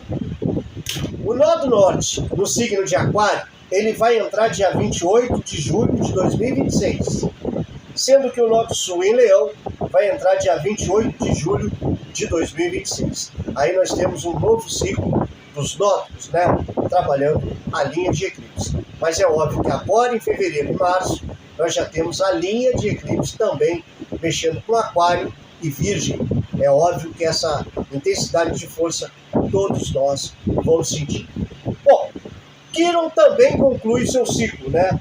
O nó do norte, no signo de Aquário, ele vai entrar dia 28 de julho de 2026, sendo que o nó do sul em Leão vai entrar dia 28 de julho de 2026. Aí nós temos um novo ciclo dos nódulos, né? Trabalhando a linha de eclipse. Mas é óbvio que agora em fevereiro e março nós já temos a linha de eclipse também mexendo com Aquário e Virgem. É óbvio que essa intensidade de força todos nós vamos sentir. Bom, Quirón também conclui seu ciclo, né?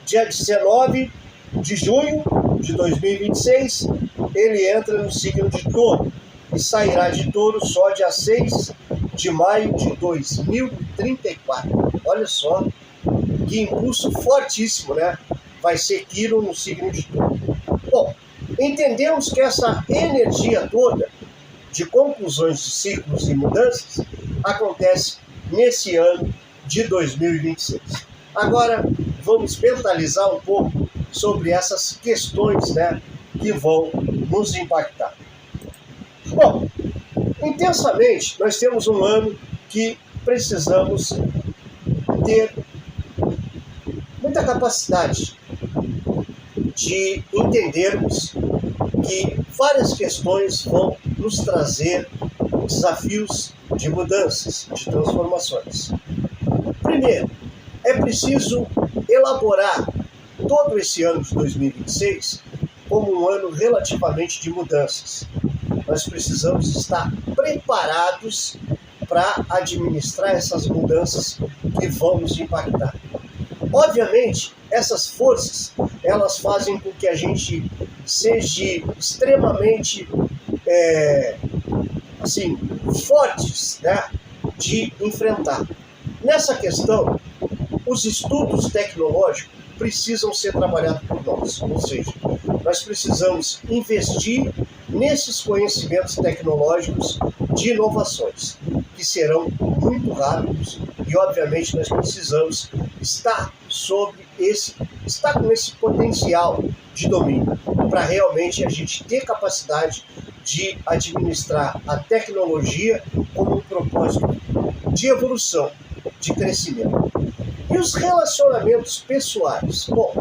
Dia 19 de junho de 2026, ele entra no signo de Touro e sairá de Touro só dia 6 de maio de 2034. Olha só que impulso fortíssimo, né? Vai ser Quirón no signo de Touro. Bom, entendemos que essa energia toda de conclusões de ciclos e mudanças acontece nesse ano de 2026. Agora, vamos mentalizar um pouco sobre essas questões, né, que vão nos impactar. Bom, intensamente, nós temos um ano que precisamos ter muita capacidade de entendermos que várias questões vão nos trazer desafios de mudanças, de transformações. Primeiro, é preciso elaborar todo esse ano de 2026 como um ano relativamente de mudanças. Nós precisamos estar preparados para administrar essas mudanças que vão nos impactar. Obviamente, essas forças, elas fazem com que a gente seja extremamente fortes, né, de enfrentar. Nessa questão, os estudos tecnológicos precisam ser trabalhados por nós, ou seja, nós precisamos investir nesses conhecimentos tecnológicos de inovações, que serão muito rápidos e, obviamente, nós precisamos estar com esse potencial de domínio para realmente a gente ter capacidade de administrar a tecnologia como um propósito de evolução, de crescimento. E os relacionamentos pessoais? Bom,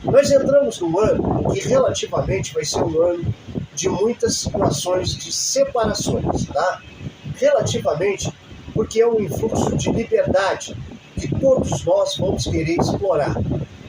nós entramos num ano que relativamente vai ser um ano de muitas situações de separações, tá? Relativamente, porque é um influxo de liberdade que todos nós vamos querer explorar.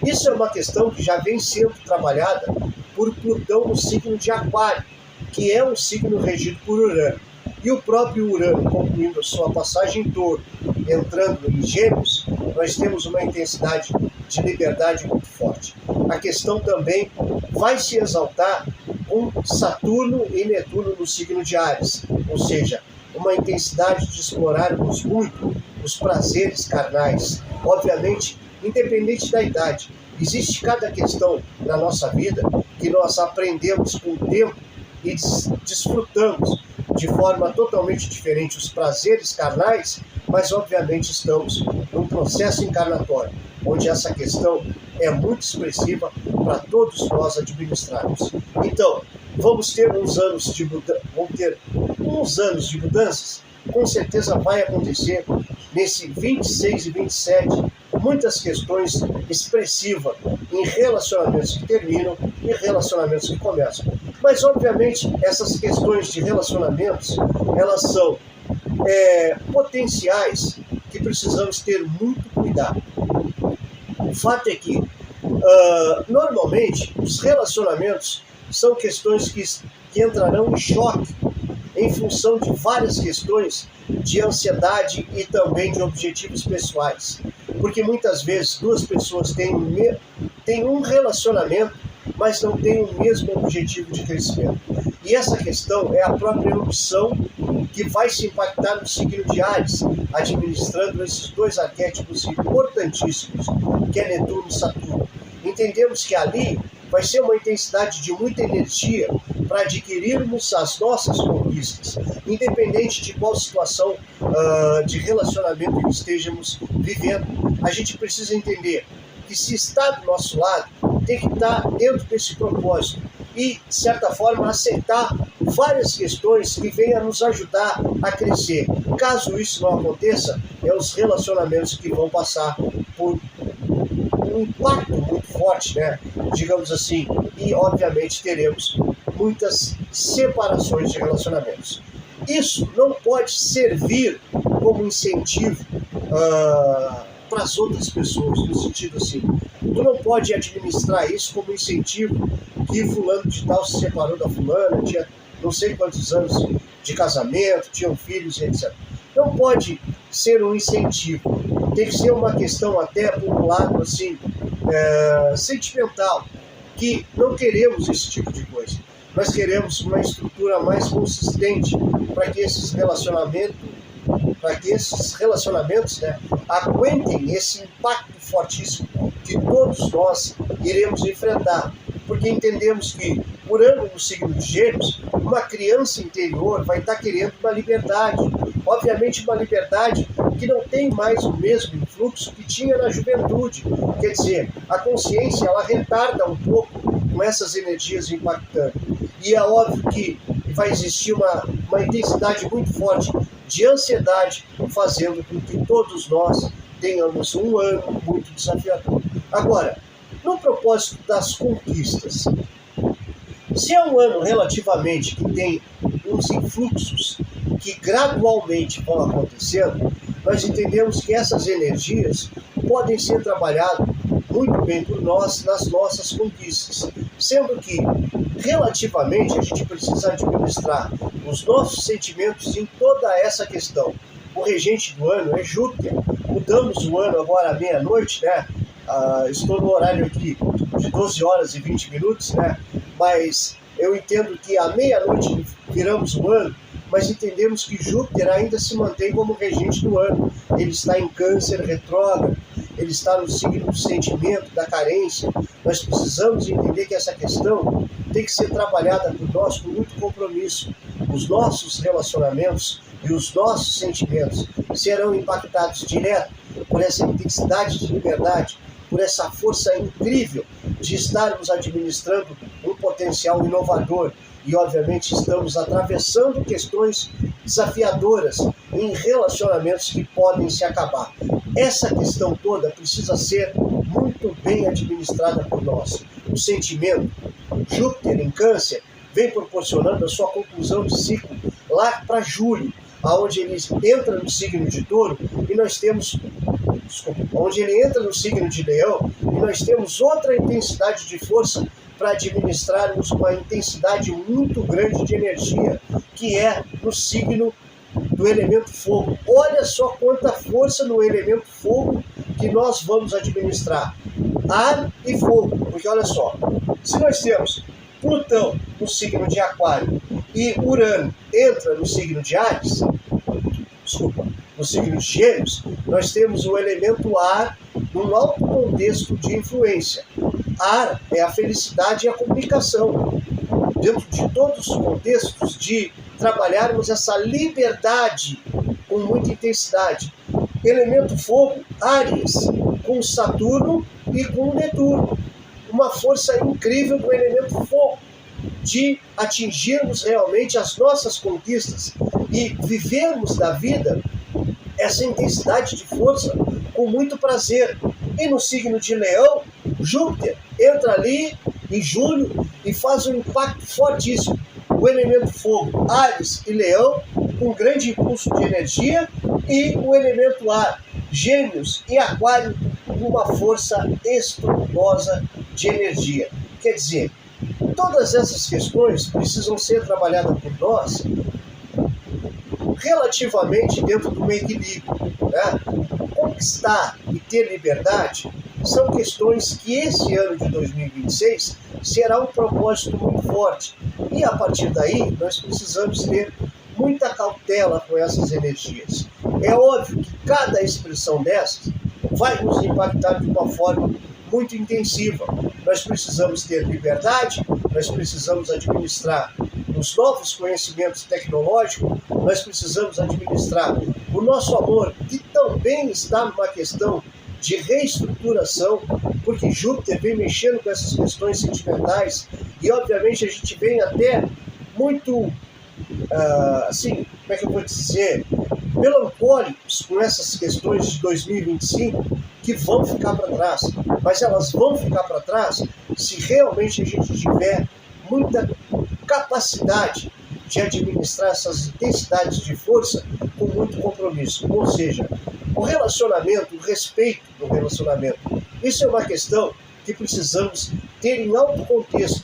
Isso é uma questão que já vem sendo trabalhada por Plutão no signo de Aquário, que é um signo regido por Urano. E o próprio Urano, concluindo a sua passagem em Touro, entrando em Gêmeos, nós temos uma intensidade de liberdade muito forte. A questão também vai se exaltar com Saturno e Netuno no signo de Áries, ou seja, uma intensidade de explorarmos muito os prazeres carnais. Obviamente, independente da idade, existe cada questão na nossa vida que nós aprendemos com o tempo e desfrutamos de forma totalmente diferente os prazeres carnais, mas obviamente estamos num processo encarnatório, onde essa questão é muito expressiva para todos nós administrarmos. Então, vamos ter uns anos de mudanças, com certeza vai acontecer nesse 26 e 27, muitas questões expressivas em relacionamentos que terminam e relacionamentos que começam. Mas, obviamente, essas questões de relacionamentos, elas são potenciais que precisamos ter muito cuidado. O fato é que, normalmente, os relacionamentos são questões que entrarão em choque em função de várias questões de ansiedade e também de objetivos pessoais. Porque muitas vezes duas pessoas têm um relacionamento, mas não têm o mesmo objetivo de crescimento. E essa questão é a própria opção que vai se impactar no signo de Áries, administrando esses dois arquétipos importantíssimos, que é Netuno e Saturno. Entendemos que ali vai ser uma intensidade de muita energia para adquirirmos as nossas conquistas, independente de qual situação de relacionamento que estejamos vivendo. A gente precisa entender que se está do nosso lado, tem que estar dentro desse propósito e, de certa forma, aceitar várias questões que venham a nos ajudar a crescer. Caso isso não aconteça, os relacionamentos que vão passar por um impacto muito forte, né? Digamos assim, e obviamente teremos muitas separações de relacionamentos. Isso não pode servir como incentivo para as outras pessoas, no sentido assim, tu não pode administrar isso como incentivo que fulano de tal se separou da fulana, tinha não sei quantos anos de casamento, tinham filhos, etc. Não pode ser um incentivo, tem que ser uma questão até por um lado assim, sentimental, que não queremos esse tipo de coisa. Nós queremos uma estrutura mais consistente para que esses relacionamentos, né, aguentem esse impacto fortíssimo que todos nós iremos enfrentar. Porque entendemos que, Urano no signo de Gêmeos, uma criança interior vai estar querendo uma liberdade. Obviamente uma liberdade que não tem mais o mesmo influxo que tinha na juventude. Quer dizer, a consciência ela retarda um pouco com essas energias impactando. E é óbvio que vai existir uma intensidade muito forte de ansiedade, fazendo com que todos nós tenhamos um ano muito desafiador. Agora, no propósito das conquistas, se é um ano relativamente que tem uns influxos que gradualmente vão acontecendo, nós entendemos que essas energias podem ser trabalhadas muito bem por nós nas nossas conquistas, sendo que relativamente a gente precisa administrar os nossos sentimentos em toda essa questão. O regente do ano é Júpiter. Mudamos o ano agora à meia-noite, né? Estou no horário aqui de 12 horas e 20 minutos, né? Mas eu entendo que à meia-noite viramos o ano, mas entendemos que Júpiter ainda se mantém como regente do ano. Ele está em Câncer retrógrado, ele está no signo do sentimento, da carência. Nós precisamos entender que essa questão tem que ser trabalhada por nós com muito compromisso, os nossos relacionamentos e os nossos sentimentos serão impactados direto por essa intensidade de liberdade, por essa força incrível de estarmos administrando um potencial inovador e, obviamente, estamos atravessando questões desafiadoras em relacionamentos que podem se acabar. Essa questão toda precisa ser muito bem administrada por nós. O sentimento, Júpiter em Câncer, vem proporcionando a sua conclusão de ciclo lá para julho, onde ele entra no signo de Touro e nós temos, onde ele entra no signo de Leão e nós temos outra intensidade de força para administrarmos uma intensidade muito grande de energia, que é no signo do elemento fogo. Olha só quanta força no elemento fogo que nós vamos administrar. Ar e fogo, porque olha só, se nós temos Plutão no signo de Aquário e Urano entra no signo de Áries, no signo de Gêmeos, nós temos o elemento ar num alto contexto de influência. Ar é a felicidade e a comunicação. Dentro de todos os contextos de trabalharmos essa liberdade com muita intensidade. Elemento fogo, Áries, com Saturno e com Netuno. Uma força incrível do elemento fogo, de atingirmos realmente as nossas conquistas e vivermos da vida essa intensidade de força com muito prazer. E no signo de Leão, Júpiter entra ali em julho e faz um impacto fortíssimo. O elemento fogo, Áries e Leão, com grande impulso de energia, e o elemento ar, Gêmeos e Aquário, com uma força estrondosa de energia. Quer dizer, todas essas questões precisam ser trabalhadas por nós relativamente dentro de um equilíbrio, né? Conquistar e ter liberdade são questões que esse ano de 2026 será um propósito muito forte. E a partir daí, nós precisamos ter muita cautela com essas energias. É óbvio que cada expressão dessas vai nos impactar de uma forma muito intensiva. Nós precisamos ter liberdade, nós precisamos administrar os novos conhecimentos tecnológicos, nós precisamos administrar o nosso amor, que também está numa questão de reestruturação, porque Júpiter vem mexendo com essas questões sentimentais e, obviamente, a gente vem até muito, assim, como é que eu vou dizer, melancólicos com essas questões de 2025 que vão ficar para trás. Mas elas vão ficar para trás se realmente a gente tiver muita capacidade de administrar essas intensidades de força com muito compromisso. Ou seja, o relacionamento, o respeito do relacionamento. Isso é uma questão que precisamos ter em alto contexto,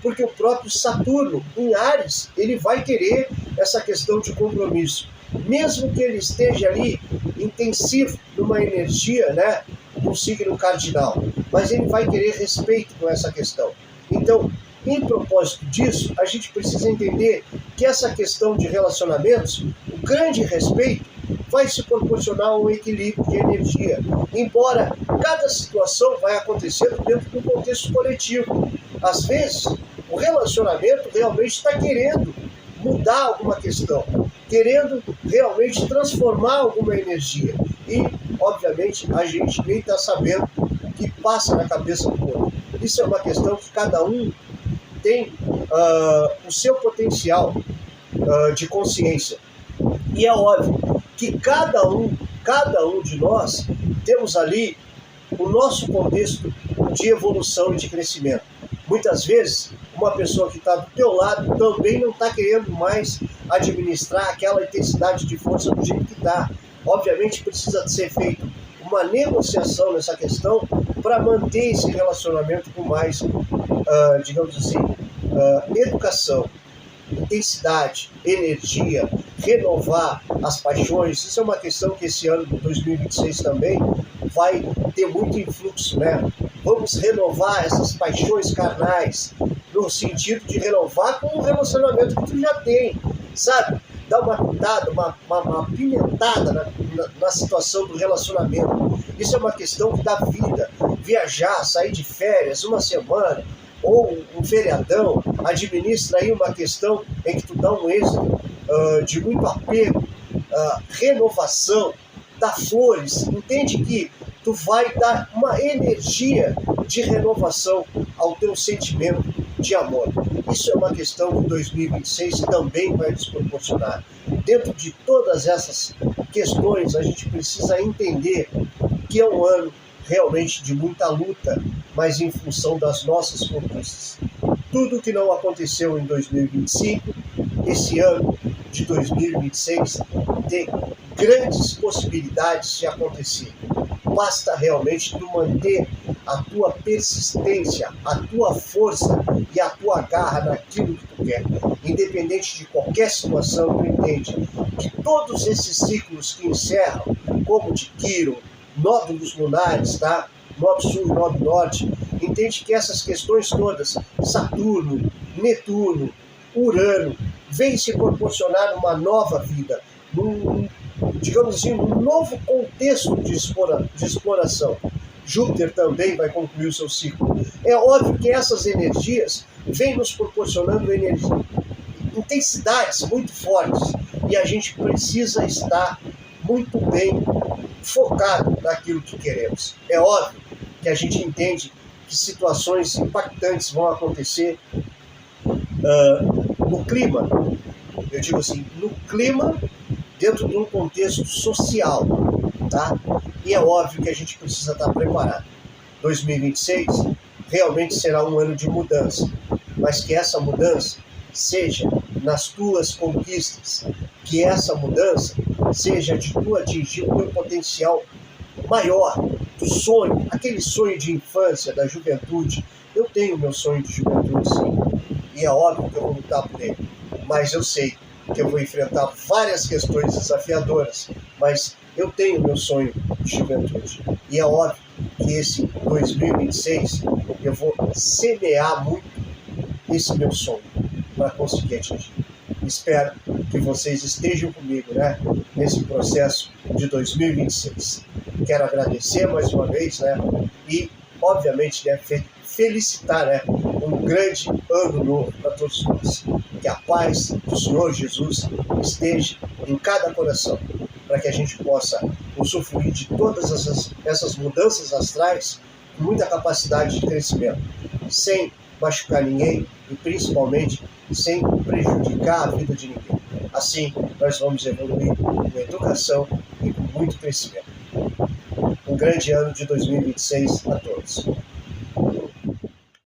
porque o próprio Saturno, em Áries, ele vai querer essa questão de compromisso. Mesmo que ele esteja ali intensivo numa energia, né, um signo cardinal, mas ele vai querer respeito com essa questão. Então, em propósito disso, a gente precisa entender que essa questão de relacionamentos, o grande respeito, vai se proporcionar um equilíbrio de energia, embora cada situação vai acontecendo dentro de um contexto coletivo. Às vezes, o relacionamento realmente está querendo mudar alguma questão, querendo realmente transformar alguma energia. E, obviamente, a gente nem está sabendo o que passa na cabeça do outro. Isso é uma questão que cada um tem o seu potencial de consciência. E é óbvio que cada um de nós temos ali o nosso contexto de evolução e de crescimento. Muitas vezes, uma pessoa que está do teu lado também não está querendo mais administrar aquela intensidade de força do jeito que está. Obviamente precisa ser feito uma negociação nessa questão para manter esse relacionamento com mais, digamos assim, educação, intensidade, energia, renovar as paixões. Isso é uma questão que esse ano de 2026 também vai ter muito influxo, né? Vamos renovar essas paixões carnais, no sentido de renovar com um relacionamento que tu já tem, sabe? Dar uma pitada, uma pimentada na situação do relacionamento. Isso é uma questão que dá vida. Viajar, sair de férias, uma semana, ou um feriadão, administra aí uma questão em que tu dá um êxito de muito apego, renovação, dá flores, entende que tu vai dar uma energia de renovação ao teu sentimento de amor. Isso é uma questão que 2026 também vai nos proporcionar. Dentro de todas essas questões, a gente precisa entender que é um ano realmente de muita luta, mas em função das nossas conquistas. Tudo que não aconteceu em 2025, esse ano de 2026 tem grandes possibilidades de acontecer. Basta realmente tu manter a tua persistência, a tua força e a tua garra naquilo que tu quer. Independente de qualquer situação, tu entende que todos esses ciclos que encerram, como de Quirón, nódulos lunares, tá? Nodo Sul, Nodo Norte, entende que essas questões todas, Saturno, Netuno, Urano, vêm se proporcionar uma nova vida, digamos assim, um novo contexto de exploração. Júpiter também vai concluir o seu ciclo. É óbvio que essas energias vêm nos proporcionando intensidades muito fortes e a gente precisa estar muito bem focado naquilo que queremos. É óbvio que a gente entende que situações impactantes vão acontecer no clima. Eu digo assim, no clima dentro de um contexto social, tá? E é óbvio que a gente precisa estar preparado. 2026 realmente será um ano de mudança, mas que essa mudança seja nas tuas conquistas, que essa mudança seja de tu atingir o teu potencial maior, do sonho, aquele sonho de infância, da juventude. Eu tenho meu sonho de juventude, sim, e é óbvio que eu vou lutar por ele, mas eu sei que eu vou enfrentar várias questões desafiadoras, mas eu tenho meu sonho de juventude. E é óbvio que esse 2026 eu vou semear muito esse meu sonho para conseguir atingir. Espero que vocês estejam comigo, né, nesse processo de 2026. Quero agradecer mais uma vez, né, e obviamente, né, felicitar, né, um grande ano novo para todos nós. Que a paz do Senhor Jesus esteja em cada coração, para que a gente possa usufruir de todas essas mudanças astrais com muita capacidade de crescimento, sem machucar ninguém e principalmente sem prejudicar a vida de ninguém. Assim, nós vamos evoluir com educação e com muito crescimento. Um grande ano de 2026 a todos.